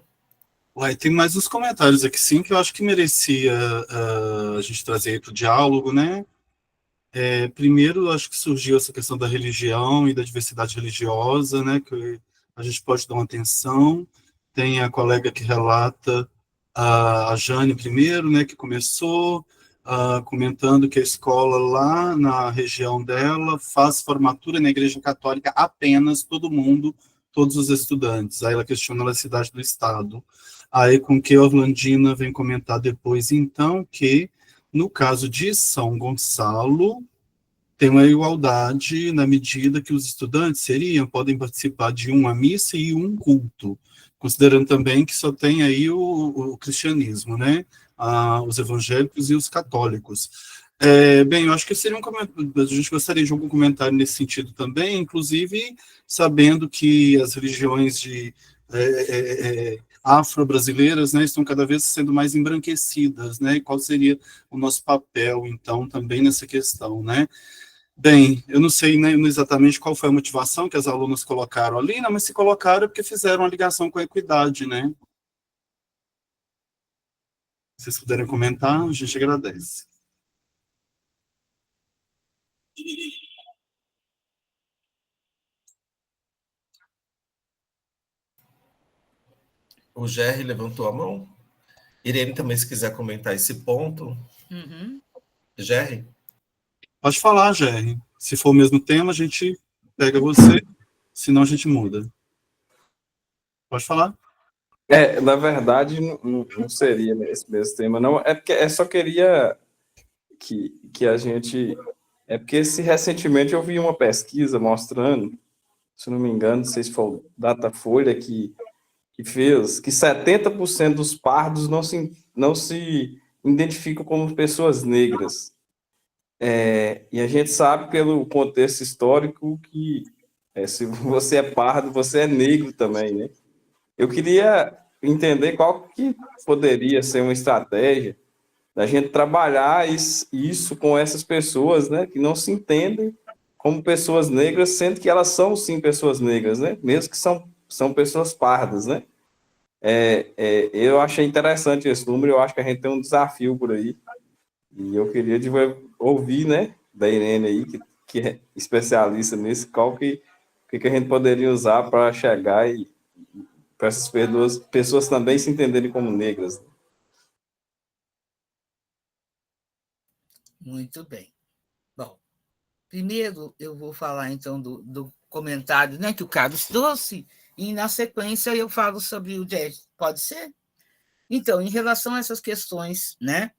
Ué, tem mais uns comentários aqui, sim, que eu acho que merecia a gente trazer para o diálogo, né? Primeiro, acho que surgiu essa questão da religião e da diversidade religiosa, né? Que a gente pode dar uma atenção. Tem a colega que relata, a Jane primeiro, né? Que começou comentando que a escola lá na região dela faz formatura na Igreja Católica apenas todo mundo, todos os estudantes. Aí ela questiona a cidade do Estado. Aí com que a Orlandina vem comentar depois, então, que no caso de São Gonçalo, tem uma igualdade na medida que os estudantes podem participar de uma missa e um culto, considerando também que só tem aí o cristianismo, né? Os evangélicos e os católicos. Bem, eu acho que seria a gente gostaria de algum comentário nesse sentido também, inclusive sabendo que as religiões afro-brasileiras, né, estão cada vez sendo mais embranquecidas, né? E qual seria o nosso papel, então, também nessa questão, né? Bem, eu não sei, né, exatamente qual foi a motivação que as alunas colocaram ali, né, mas se colocaram é porque fizeram uma ligação com a equidade, né? Se vocês puderem comentar, a gente agradece. O Gerry levantou a mão. Irene também, se quiser comentar esse ponto. Gerry? Pode falar, Gerry. Se for o mesmo tema, a gente pega você, senão a gente muda. Pode falar. Na verdade, não seria esse mesmo tema, não. É porque só queria que a gente... É porque recentemente eu vi uma pesquisa mostrando, se não me engano, não sei se foi o Datafolha, que fez que 70% dos pardos não se identificam como pessoas negras. E a gente sabe, pelo contexto histórico, que se você é pardo, você é negro também, né? Eu queria entender qual que poderia ser uma estratégia da gente trabalhar isso com essas pessoas, né, que não se entendem como pessoas negras, sendo que elas são, sim, pessoas negras, né, mesmo que são pessoas pardas, né. Eu achei interessante esse número, eu acho que a gente tem um desafio por aí, e eu queria ouvir, né, da Irene aí, que é especialista nisso, qual que a gente poderia usar para chegar para essas pessoas também se entenderem como negras. Muito bem. Bom, primeiro eu vou falar, então, do comentário, né, que o Carlos trouxe, e, na sequência, eu falo sobre o jazz. Pode ser? Então, em relação a essas questões, né,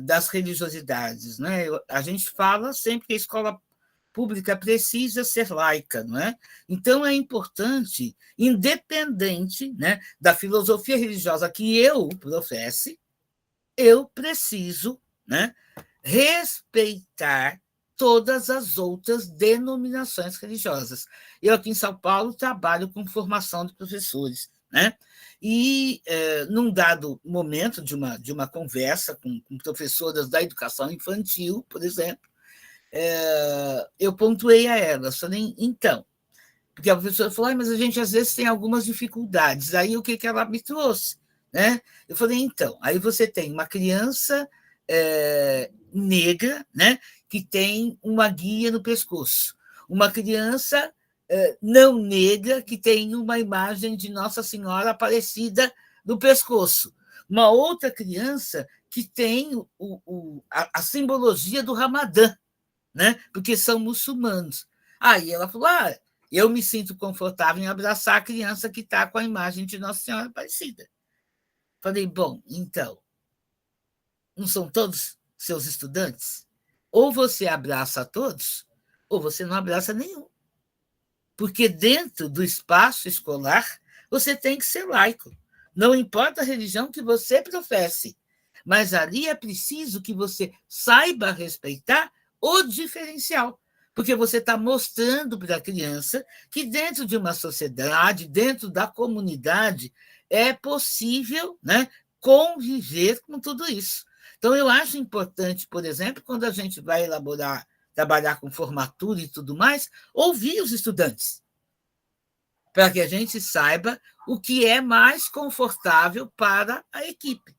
das religiosidades, né, a gente fala sempre que a escola pública precisa ser laica, não é? Então, é importante, independente, né, da filosofia religiosa que eu professe, eu preciso, né, respeitar todas as outras denominações religiosas. Eu, aqui em São Paulo, trabalho com formação de professores, né? E, num dado momento de uma conversa com professoras da educação infantil, por exemplo, eu pontuei a elas, falei, então, porque a professora falou, mas a gente às vezes tem algumas dificuldades. Aí o que ela me trouxe? Né? Eu falei, então, aí você tem uma criança negra, né, que tem uma guia no pescoço, uma criança não negra que tem uma imagem de Nossa Senhora Aparecida no pescoço, uma outra criança que tem a simbologia do Ramadã, né, porque são muçulmanos. Aí ela falou, eu me sinto confortável em abraçar a criança que está com a imagem de Nossa Senhora Aparecida. Falei, bom, então, não são todos seus estudantes? Ou você abraça a todos, ou você não abraça nenhum. Porque dentro do espaço escolar, você tem que ser laico. Não importa a religião que você professe, mas ali é preciso que você saiba respeitar o diferencial, porque você está mostrando para a criança que dentro de uma sociedade, dentro da comunidade, é possível, né, conviver com tudo isso. Então, eu acho importante, por exemplo, quando a gente vai trabalhar com formatura e tudo mais, ouvir os estudantes, para que a gente saiba o que é mais confortável para a equipe.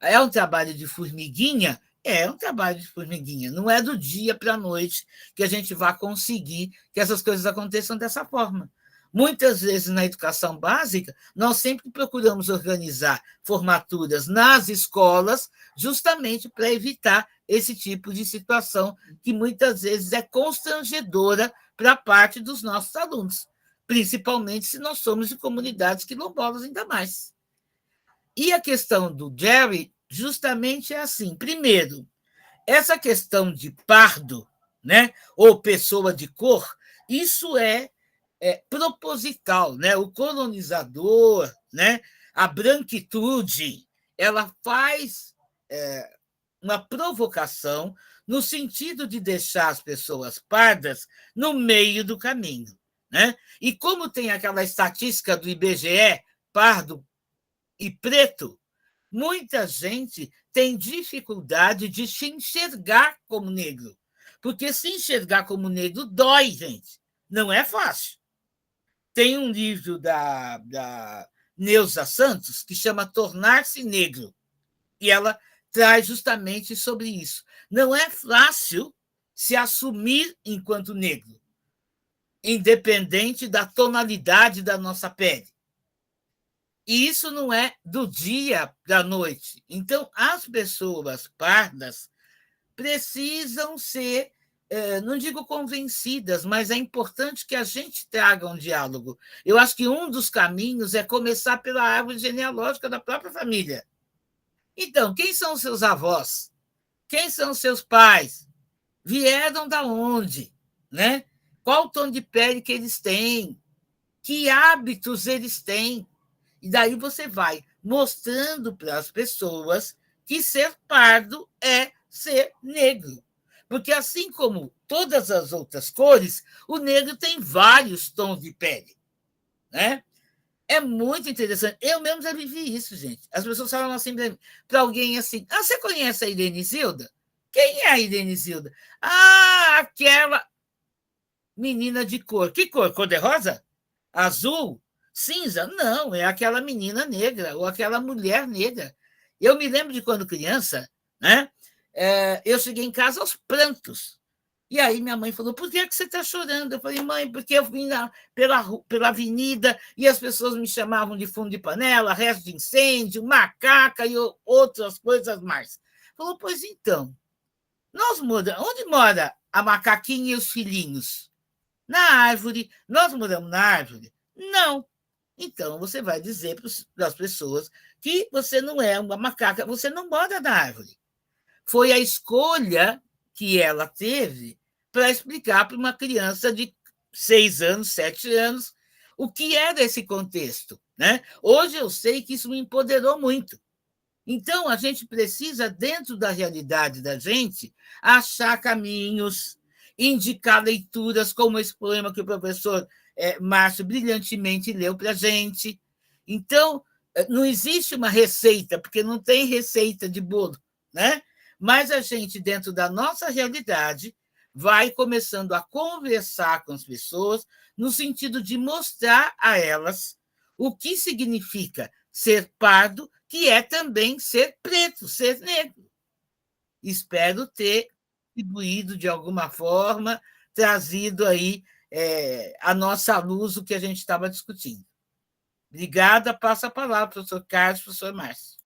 É um trabalho de formiguinha? É um trabalho de formiguinha. Não é do dia para a noite que a gente vai conseguir que essas coisas aconteçam dessa forma. Muitas vezes, na educação básica, nós sempre procuramos organizar formaturas nas escolas justamente para evitar esse tipo de situação que muitas vezes é constrangedora para a parte dos nossos alunos, principalmente se nós somos de comunidades quilombolas ainda mais. E a questão do Jerry justamente é assim. Primeiro, essa questão de pardo, né, ou pessoa de cor, isso é proposital, né? O colonizador, né, a branquitude, ela faz uma provocação no sentido de deixar as pessoas pardas no meio do caminho, né? E como tem aquela estatística do IBGE, pardo e preto, muita gente tem dificuldade de se enxergar como negro, porque se enxergar como negro dói, gente. Não é fácil. Tem um livro da Neuza Santos que chama Tornar-se Negro, e ela traz justamente sobre isso. Não é fácil se assumir enquanto negro, independente da tonalidade da nossa pele. E isso não é do dia para a noite. Então, as pessoas pardas precisam ser, não digo convencidas, mas é importante que a gente traga um diálogo. Eu acho que um dos caminhos é começar pela árvore genealógica da própria família. Então, quem são os seus avós? Quem são os seus pais? Vieram da onde? Né? Qual o tom de pele que eles têm? Que hábitos eles têm? E daí você vai mostrando para as pessoas que ser pardo é ser negro. Porque, assim como todas as outras cores, o negro tem vários tons de pele. Né? É muito interessante. Eu mesmo já vivi isso, gente. As pessoas falam assim para alguém assim, você conhece a Irenizilda? Quem é a Irenizilda? Aquela menina de cor. Que cor? Cor-de-rosa? Azul? Cinza? Não, é aquela menina negra ou aquela mulher negra. Eu me lembro de quando criança, né? Eu cheguei em casa aos prantos. E aí minha mãe falou, por que você está chorando? Eu falei, mãe, porque eu vim pela avenida e as pessoas me chamavam de fundo de panela, resto de incêndio, macaca e outras coisas mais. Falou, pois então, onde mora a macaquinha e os filhinhos? Na árvore. Nós moramos na árvore? Não. Então, você vai dizer para as pessoas que você não é uma macaca, você não mora na árvore. Foi a escolha que ela teve para explicar para uma criança de 6 anos, 7 anos, o que era esse contexto. Né? Hoje eu sei que isso me empoderou muito. Então, a gente precisa, dentro da realidade da gente, achar caminhos, indicar leituras, como esse poema que o professor Márcio brilhantemente leu para a gente. Então, não existe uma receita, porque não tem receita de bolo, né? Mas a gente, dentro da nossa realidade, vai começando a conversar com as pessoas no sentido de mostrar a elas o que significa ser pardo, que é também ser preto, ser negro. Espero ter contribuído de alguma forma, trazido aí à nossa luz o que a gente estava discutindo. Obrigada, passo a palavra, professor Carlos, professor Márcio.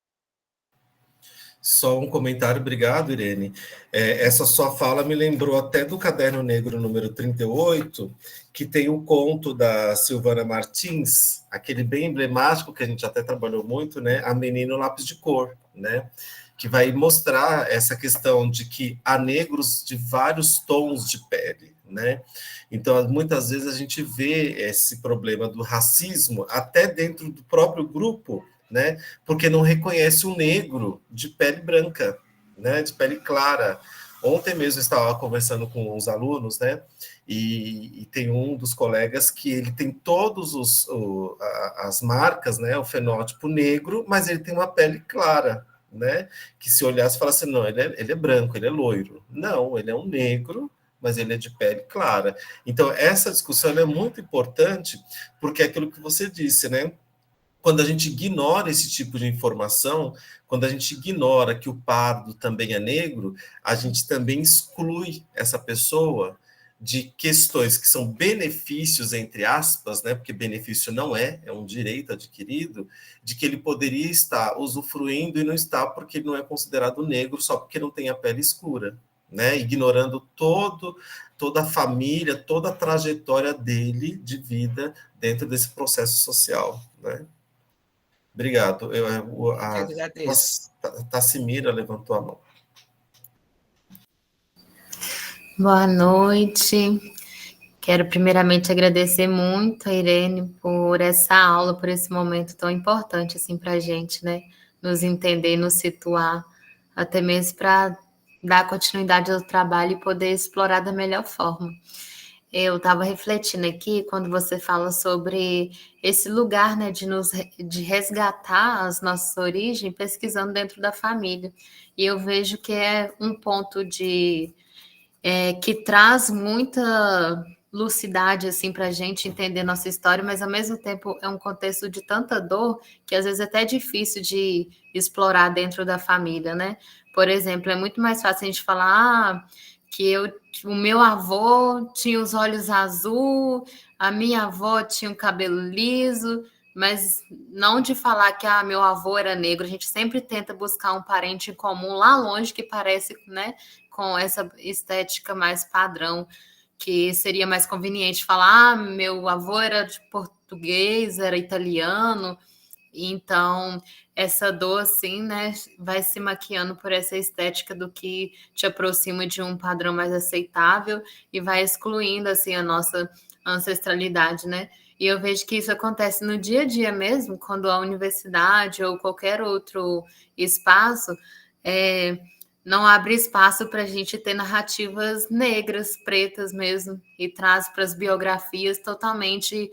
Só um comentário, obrigado, Irene. Essa sua fala me lembrou até do Caderno Negro número 38, que tem o conto da Silvana Martins, aquele bem emblemático que a gente até trabalhou muito, né? A Menina Lápis de Cor, né? Que vai mostrar essa questão de que há negros de vários tons de pele, né? Então, muitas vezes a gente vê esse problema do racismo até dentro do próprio grupo, né? Porque não reconhece o negro de pele branca, né? De pele clara. Ontem mesmo eu estava conversando com os alunos, né? E tem um dos colegas que ele tem todos as marcas, né? O fenótipo negro, mas ele tem uma pele clara, né? Que se olhasse fala assim, não, ele é branco, ele é loiro. Não, ele é um negro, mas ele é de pele clara. Então, essa discussão é muito importante, porque é aquilo que você disse, né? Quando a gente ignora esse tipo de informação, quando a gente ignora que o pardo também é negro, a gente também exclui essa pessoa de questões que são benefícios, entre aspas, né? Porque benefício não é um direito adquirido, de que ele poderia estar usufruindo e não está porque ele não é considerado negro só porque não tem a pele escura, né? Ignorando toda a família, toda a trajetória dele de vida dentro desse processo social, né? Obrigado. A Tassimira levantou a mão. Boa noite. Quero primeiramente agradecer muito a Irene por essa aula, por esse momento tão importante assim para a gente, né? Nos entender, nos situar, até mesmo para dar continuidade ao trabalho e poder explorar da melhor forma. Eu estava refletindo aqui quando você fala sobre esse lugar, né, de resgatar as nossas origens, pesquisando dentro da família. E eu vejo que é um ponto que traz muita lucidade assim, para a gente entender nossa história, mas ao mesmo tempo é um contexto de tanta dor que às vezes é até difícil de explorar dentro da família, né? Por exemplo, é muito mais fácil a gente falar que o meu avô tinha os olhos azul, a minha avó tinha o cabelo liso, mas não de falar que meu avô era negro. A gente sempre tenta buscar um parente em comum lá longe que parece, né, com essa estética mais padrão, que seria mais conveniente falar, meu avô era de português, era italiano. Então, essa dor, assim, né, vai se maquiando por essa estética do que te aproxima de um padrão mais aceitável e vai excluindo, assim, a nossa ancestralidade, né? E eu vejo que isso acontece no dia a dia mesmo, quando a universidade ou qualquer outro espaço não abre espaço para a gente ter narrativas negras, pretas mesmo, e traz para as biografias totalmente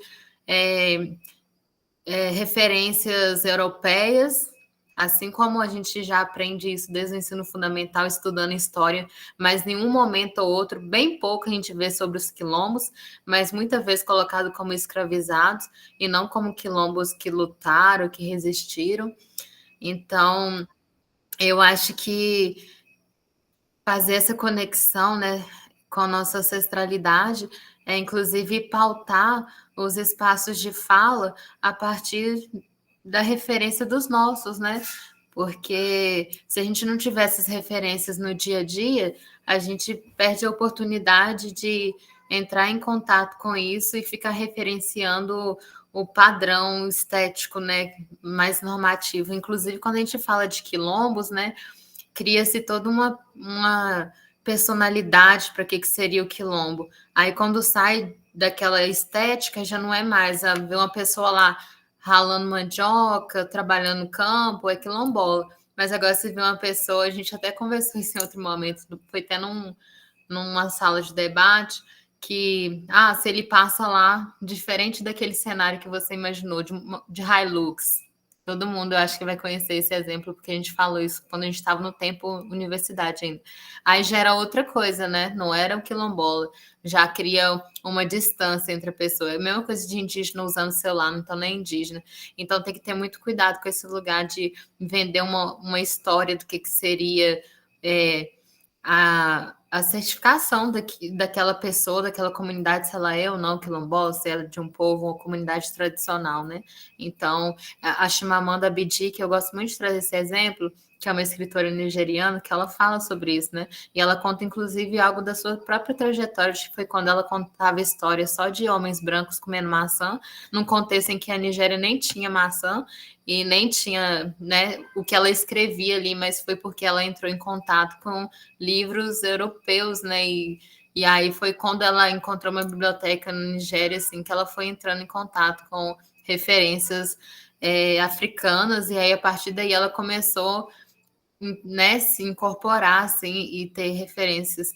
referências europeias, assim como a gente já aprende isso desde o ensino fundamental, estudando história, mas em um momento ou outro, bem pouco a gente vê sobre os quilombos, mas muitas vezes colocado como escravizados, e não como quilombos que lutaram, que resistiram. Então, eu acho que fazer essa conexão, né, com a nossa ancestralidade inclusive, pautar os espaços de fala a partir da referência dos nossos, né? Porque se a gente não tiver essas referências no dia a dia, a gente perde a oportunidade de entrar em contato com isso e ficar referenciando o padrão estético, né, mais normativo. Inclusive, quando a gente fala de quilombos, né, cria-se toda uma personalidade para que seria o quilombo. Aí, quando sai daquela estética, já não é mais ver uma pessoa lá ralando mandioca, trabalhando no campo, é quilombola. mas agora se vê uma pessoa, a gente até conversou isso em outro momento, foi até numa sala de debate, que, se ele passa lá, diferente daquele cenário que você imaginou, de Hilux, todo mundo, eu acho que vai conhecer esse exemplo, porque a gente falou isso quando a gente estava no tempo universidade ainda. Aí já era outra coisa, né? Não era o quilombola, já cria uma distância entre a pessoa. É a mesma coisa de indígena usando celular, não estão nem indígena. Então tem que ter muito cuidado com esse lugar de vender uma história do que seria a certificação daquela pessoa, daquela comunidade, se ela é ou não quilombola, se ela é de um povo ou comunidade tradicional, né? Então, a Chimamanda Adichie, que eu gosto muito de trazer esse exemplo, que é uma escritora nigeriana, que ela fala sobre isso, né? E ela conta, inclusive, algo da sua própria trajetória, que foi quando ela contava histórias só de homens brancos comendo maçã, num contexto em que a Nigéria nem tinha maçã, e nem tinha, né, o que ela escrevia ali, mas foi porque ela entrou em contato com livros europeus, né, e aí foi quando ela encontrou uma biblioteca na Nigéria, assim, que ela foi entrando em contato com referências africanas, e aí a partir daí ela começou, né, se incorporar, assim, e ter referências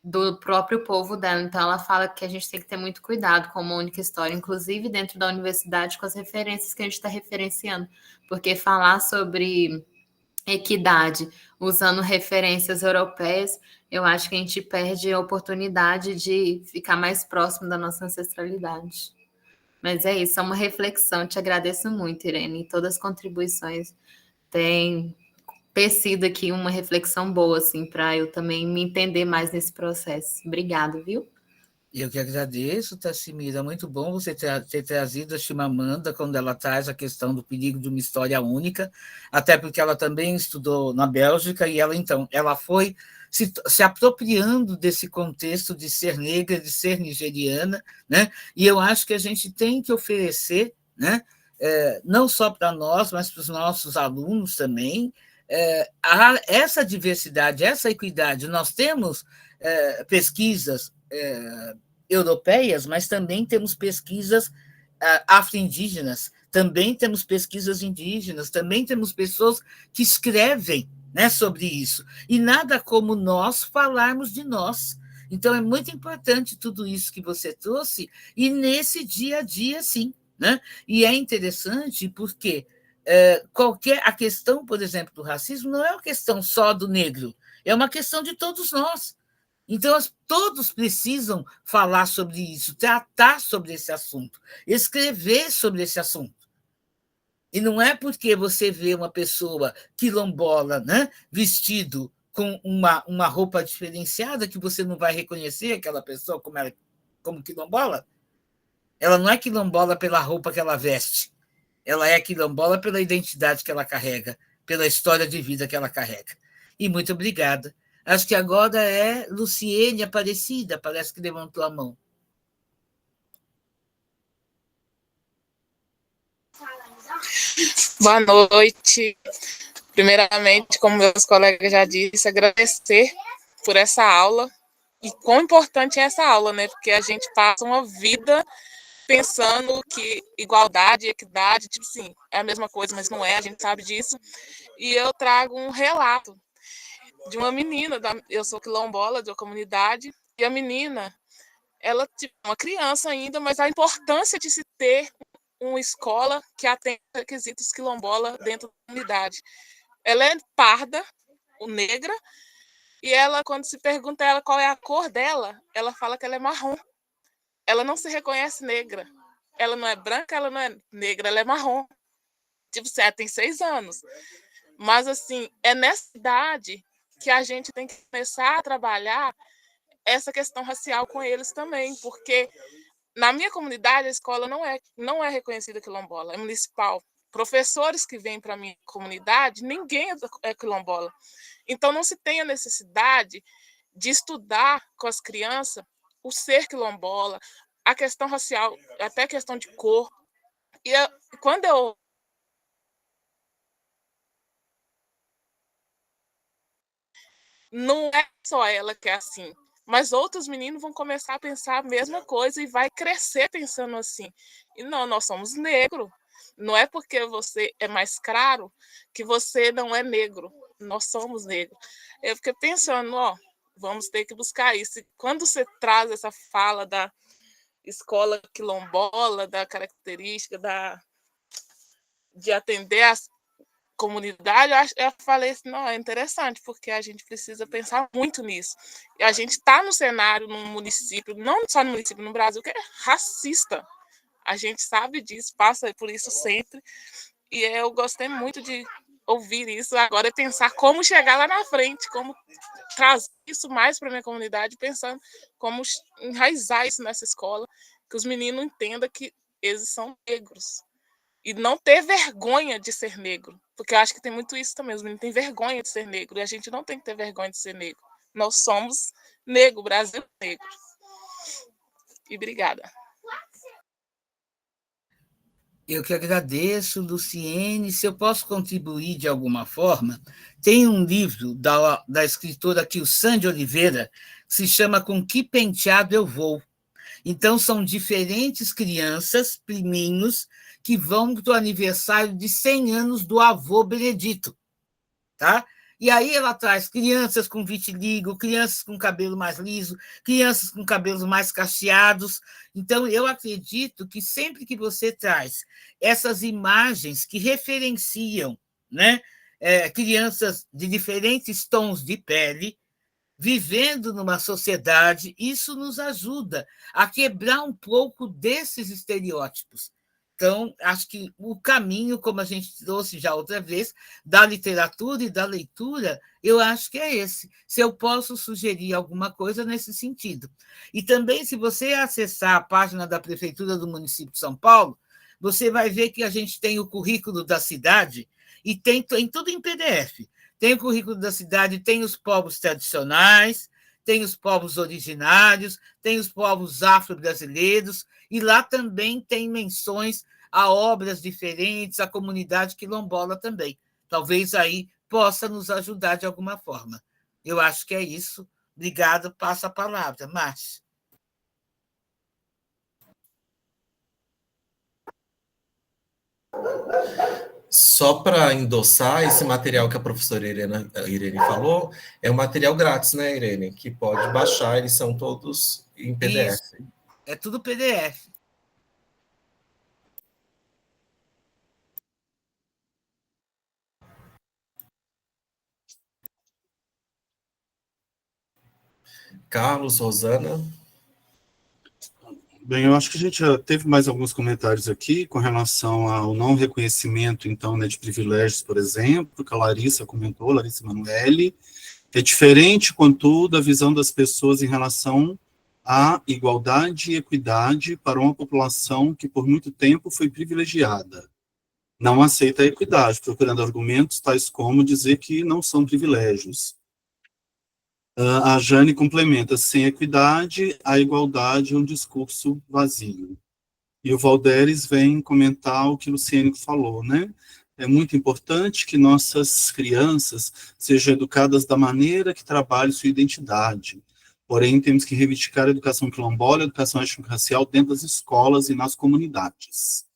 do próprio povo dela. Então ela fala que a gente tem que ter muito cuidado com uma única história, inclusive dentro da universidade, com as referências que a gente está referenciando, porque falar sobre equidade usando referências europeias, eu acho que a gente perde a oportunidade de ficar mais próximo da nossa ancestralidade. Mas é isso, é uma reflexão. Te agradeço muito, Irene, e todas as contribuições têm sido aqui uma reflexão boa, assim, para eu também me entender mais nesse processo. Obrigada, viu? Eu que agradeço, Tassimira. Muito bom você ter trazido a Chimamanda quando ela traz a questão do perigo de uma história única, até porque ela também estudou na Bélgica e ela foi se apropriando desse contexto de ser negra, de ser nigeriana, né? E eu acho que a gente tem que oferecer, né? Não só para nós, mas para os nossos alunos também, essa diversidade, essa equidade. Nós temos pesquisas europeias, mas também temos pesquisas afro-indígenas, também temos pesquisas indígenas, também temos pessoas que escrevem, né, sobre isso. E nada como nós falarmos de nós. Então, é muito importante tudo isso que você trouxe, e nesse dia a dia, sim. Né? E é interessante porque a questão, por exemplo, do racismo não é uma questão só do negro, é uma questão de todos nós. Então, todos precisam falar sobre isso, tratar sobre esse assunto, escrever sobre esse assunto. E não é porque você vê uma pessoa quilombola, né, vestido com uma roupa diferenciada que você não vai reconhecer aquela pessoa como quilombola. Ela não é quilombola pela roupa que ela veste, ela é quilombola pela identidade que ela carrega, pela história de vida que ela carrega. E muito obrigada. Acho que agora é Luciene Aparecida, parece que levantou a mão. Boa noite. Primeiramente, como meus colegas já disseram, agradecer por essa aula e quão importante é essa aula, né? Porque a gente passa uma vida pensando que igualdade, equidade, tipo assim, é a mesma coisa, mas não é, a gente sabe disso. E eu trago um relato de uma menina, eu sou quilombola de uma comunidade, e a menina, ela é uma criança ainda, mas a importância de se ter uma escola que atende requisitos quilombola dentro da comunidade. Ela é parda, negra, e ela, quando se pergunta a ela qual é a cor dela, ela fala que ela é marrom. Ela não se reconhece negra. Ela não é branca, ela não é negra, ela é marrom. Tipo, ela tem 6 anos. Mas, assim, é nessa idade que a gente tem que começar a trabalhar essa questão racial com eles também, porque na minha comunidade a escola não é reconhecida quilombola, é municipal. Professores que vêm para a minha comunidade, ninguém é quilombola. Então não se tem a necessidade de estudar com as crianças o ser quilombola, a questão racial, até a questão de cor. E quando eu não é só ela que é assim, mas outros meninos vão começar a pensar a mesma coisa e vai crescer pensando assim. E não, nós somos negros, Não é porque você é mais claro que você não é negro. Nós somos negros. Eu fiquei pensando, vamos ter que buscar isso. E quando você traz essa fala da escola quilombola, da característica de atender as comunidades, eu falei assim, não, é interessante, porque a gente precisa pensar muito nisso. E a gente está no cenário, num município, não só no município, no Brasil, que é racista. A gente sabe disso, passa por isso sempre. E eu gostei muito de ouvir isso. Agora é pensar como chegar lá na frente, como trazer isso mais para a minha comunidade, pensando como enraizar isso nessa escola, que os meninos entendam que eles são negros. E não ter vergonha de ser negro. Porque eu acho que tem muito isso também. Os meninos têm vergonha de ser negro. E a gente não tem que ter vergonha de ser negro. Nós somos negro, Brasil negro. E obrigada. Eu que agradeço, Luciene. Se eu posso contribuir de alguma forma, tem um livro da escritora Kilsan de Oliveira que se chama Com Que Penteado Eu Vou. Então, são diferentes crianças, priminhos, que vão para o aniversário de 100 anos do avô Benedito. Tá? E aí ela traz crianças com vitiligo, crianças com cabelo mais liso, crianças com cabelos mais cacheados. Então, eu acredito que sempre que você traz essas imagens que referenciam, né, crianças de diferentes tons de pele, vivendo numa sociedade, isso nos ajuda a quebrar um pouco desses estereótipos. Então, acho que o caminho, como a gente trouxe já outra vez, da literatura e da leitura, eu acho que é esse. Se eu posso sugerir alguma coisa nesse sentido. E também, se você acessar a página da Prefeitura do município de São Paulo, você vai ver que a gente tem o currículo da cidade e tem tudo em PDF. Tem o currículo da cidade, tem os povos tradicionais, tem os povos originários, tem os povos afro-brasileiros, e lá também tem menções a obras diferentes, a comunidade quilombola também. Talvez aí possa nos ajudar de alguma forma. Eu acho que é isso. Obrigada, passo a palavra. Márcia. Só para endossar, esse material que a professora Irene falou, é um material grátis, né, Irene? Que pode baixar, eles são todos em PDF. Isso, é tudo PDF. Carlos, Rosana. Bem, eu acho que a gente já teve mais alguns comentários aqui com relação ao não reconhecimento, então, né, de privilégios, por exemplo, que a Larissa comentou, Larissa Manoeli. É diferente, contudo, a visão das pessoas em relação à igualdade e equidade para uma população que, por muito tempo, foi privilegiada. Não aceita a equidade, procurando argumentos tais como dizer que não são privilégios. A Jane complementa, sem equidade, a igualdade é um discurso vazio. E o Valderes vem comentar o que o Luciene falou, né? É muito importante que nossas crianças sejam educadas da maneira que trabalhem sua identidade. Porém, temos que reivindicar a educação quilombola, a educação étnico-racial dentro das escolas e nas comunidades.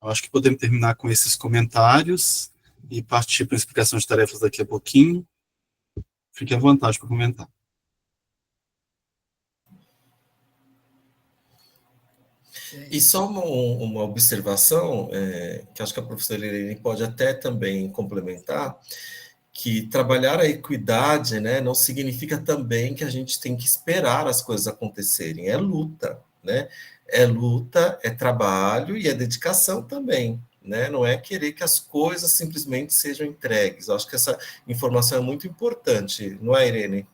Eu acho que podemos terminar com esses comentários e partir para a explicação de tarefas daqui a pouquinho. Fique à vontade para comentar. E só uma observação, que acho que a professora Irene pode até também complementar, que trabalhar a equidade, né, não significa também que a gente tem que esperar as coisas acontecerem, é luta, né? É luta, é trabalho e é dedicação também. Né? Não é querer que as coisas simplesmente sejam entregues. Eu acho que essa informação é muito importante, não é, Irene?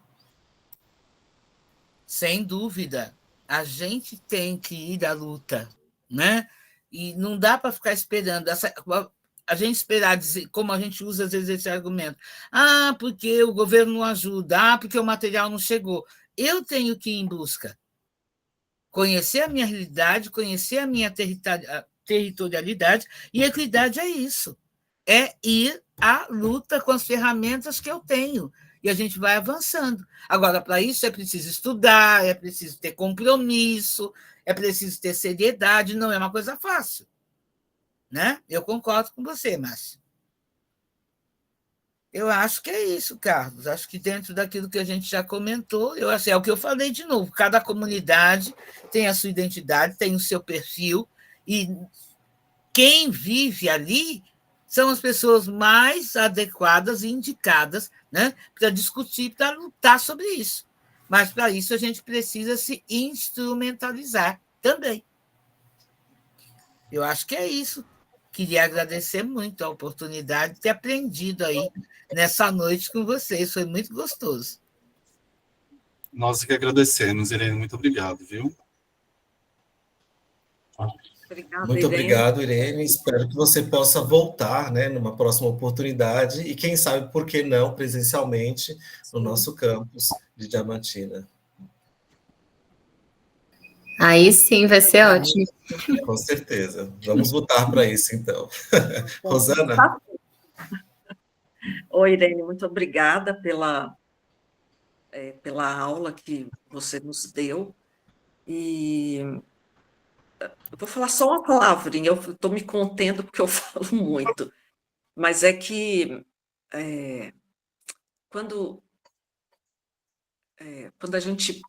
Sem dúvida. A gente tem que ir à luta, né? E não dá para ficar esperando. A gente esperar dizer, como a gente usa às vezes esse argumento. Ah, porque o governo não ajuda, porque o material não chegou. Eu tenho que ir em busca. Conhecer a minha realidade, conhecer a minha territorialidade, e equidade é isso, é ir à luta com as ferramentas que eu tenho, e a gente vai avançando. Agora, para isso é preciso estudar, é preciso ter compromisso, é preciso ter seriedade, não é uma coisa fácil. né? Eu concordo com você, Márcio. Eu acho que é isso, Carlos. Acho que dentro daquilo que a gente já comentou, eu acho, é o que eu falei de novo. Cada comunidade tem a sua identidade, tem o seu perfil, e quem vive ali são as pessoas mais adequadas e indicadas, né, para discutir, para lutar sobre isso. Mas, para isso, a gente precisa se instrumentalizar também. Eu acho que é isso. Queria agradecer muito a oportunidade de ter aprendido aí nessa noite com vocês. Foi muito gostoso. Nós que agradecemos, Irene. Muito obrigado, viu? Obrigada, Muito Irene. obrigado, Irene. Espero que você possa voltar, né, numa próxima oportunidade e, quem sabe, por que não, presencialmente no nosso campus de Diamantina. Aí sim, vai ser ótimo. Com certeza. Vamos lutar para isso, então. Rosana? Oi, Irene, muito obrigada pela aula que você nos deu. E eu vou falar só uma palavrinha, eu estou me contendo porque eu falo muito, mas é que quando a gente,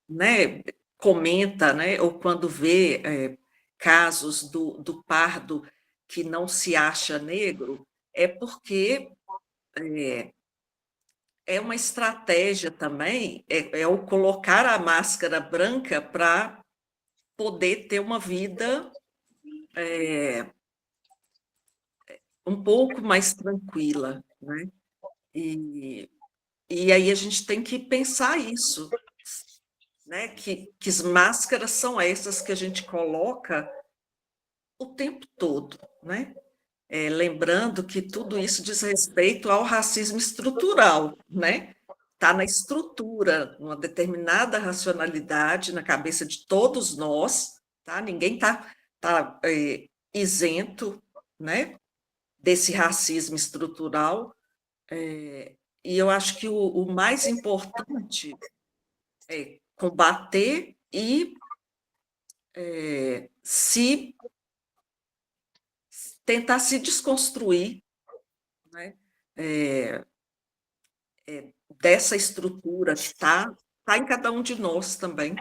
né, comenta, né, ou quando vê casos do pardo que não se acha negro, é porque é uma estratégia também, é o colocar a máscara branca para poder ter uma vida um pouco mais tranquila, né? E aí a gente tem que pensar isso, né? Que máscaras são essas que a gente coloca o tempo todo, né? Lembrando que tudo isso diz respeito ao racismo estrutural, né? Está na estrutura, uma determinada racionalidade na cabeça de todos nós, tá? Ninguém está isento, né, desse racismo estrutural, e eu acho que o mais importante é combater e tentar se desconstruir, né, dessa estrutura que está em cada um de nós também.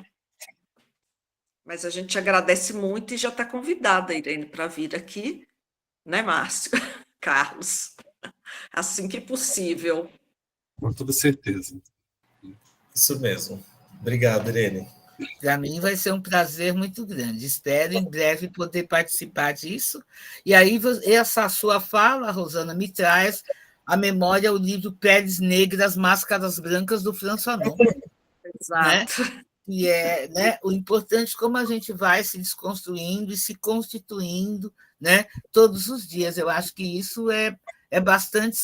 Mas a gente agradece muito e já está convidada, Irene, para vir aqui, né, Márcio? Carlos, assim que possível. Com toda certeza. Isso mesmo. Obrigado, Irene. Para mim vai ser um prazer muito grande. Espero em breve poder participar disso. E aí, essa sua fala, Rosana, me traz à memória o livro Peles Negras, Máscaras Brancas, do François Fanon. Exato. Né? E é, né, o importante como a gente vai se desconstruindo e se constituindo, né, todos os dias. Eu acho que isso é bastante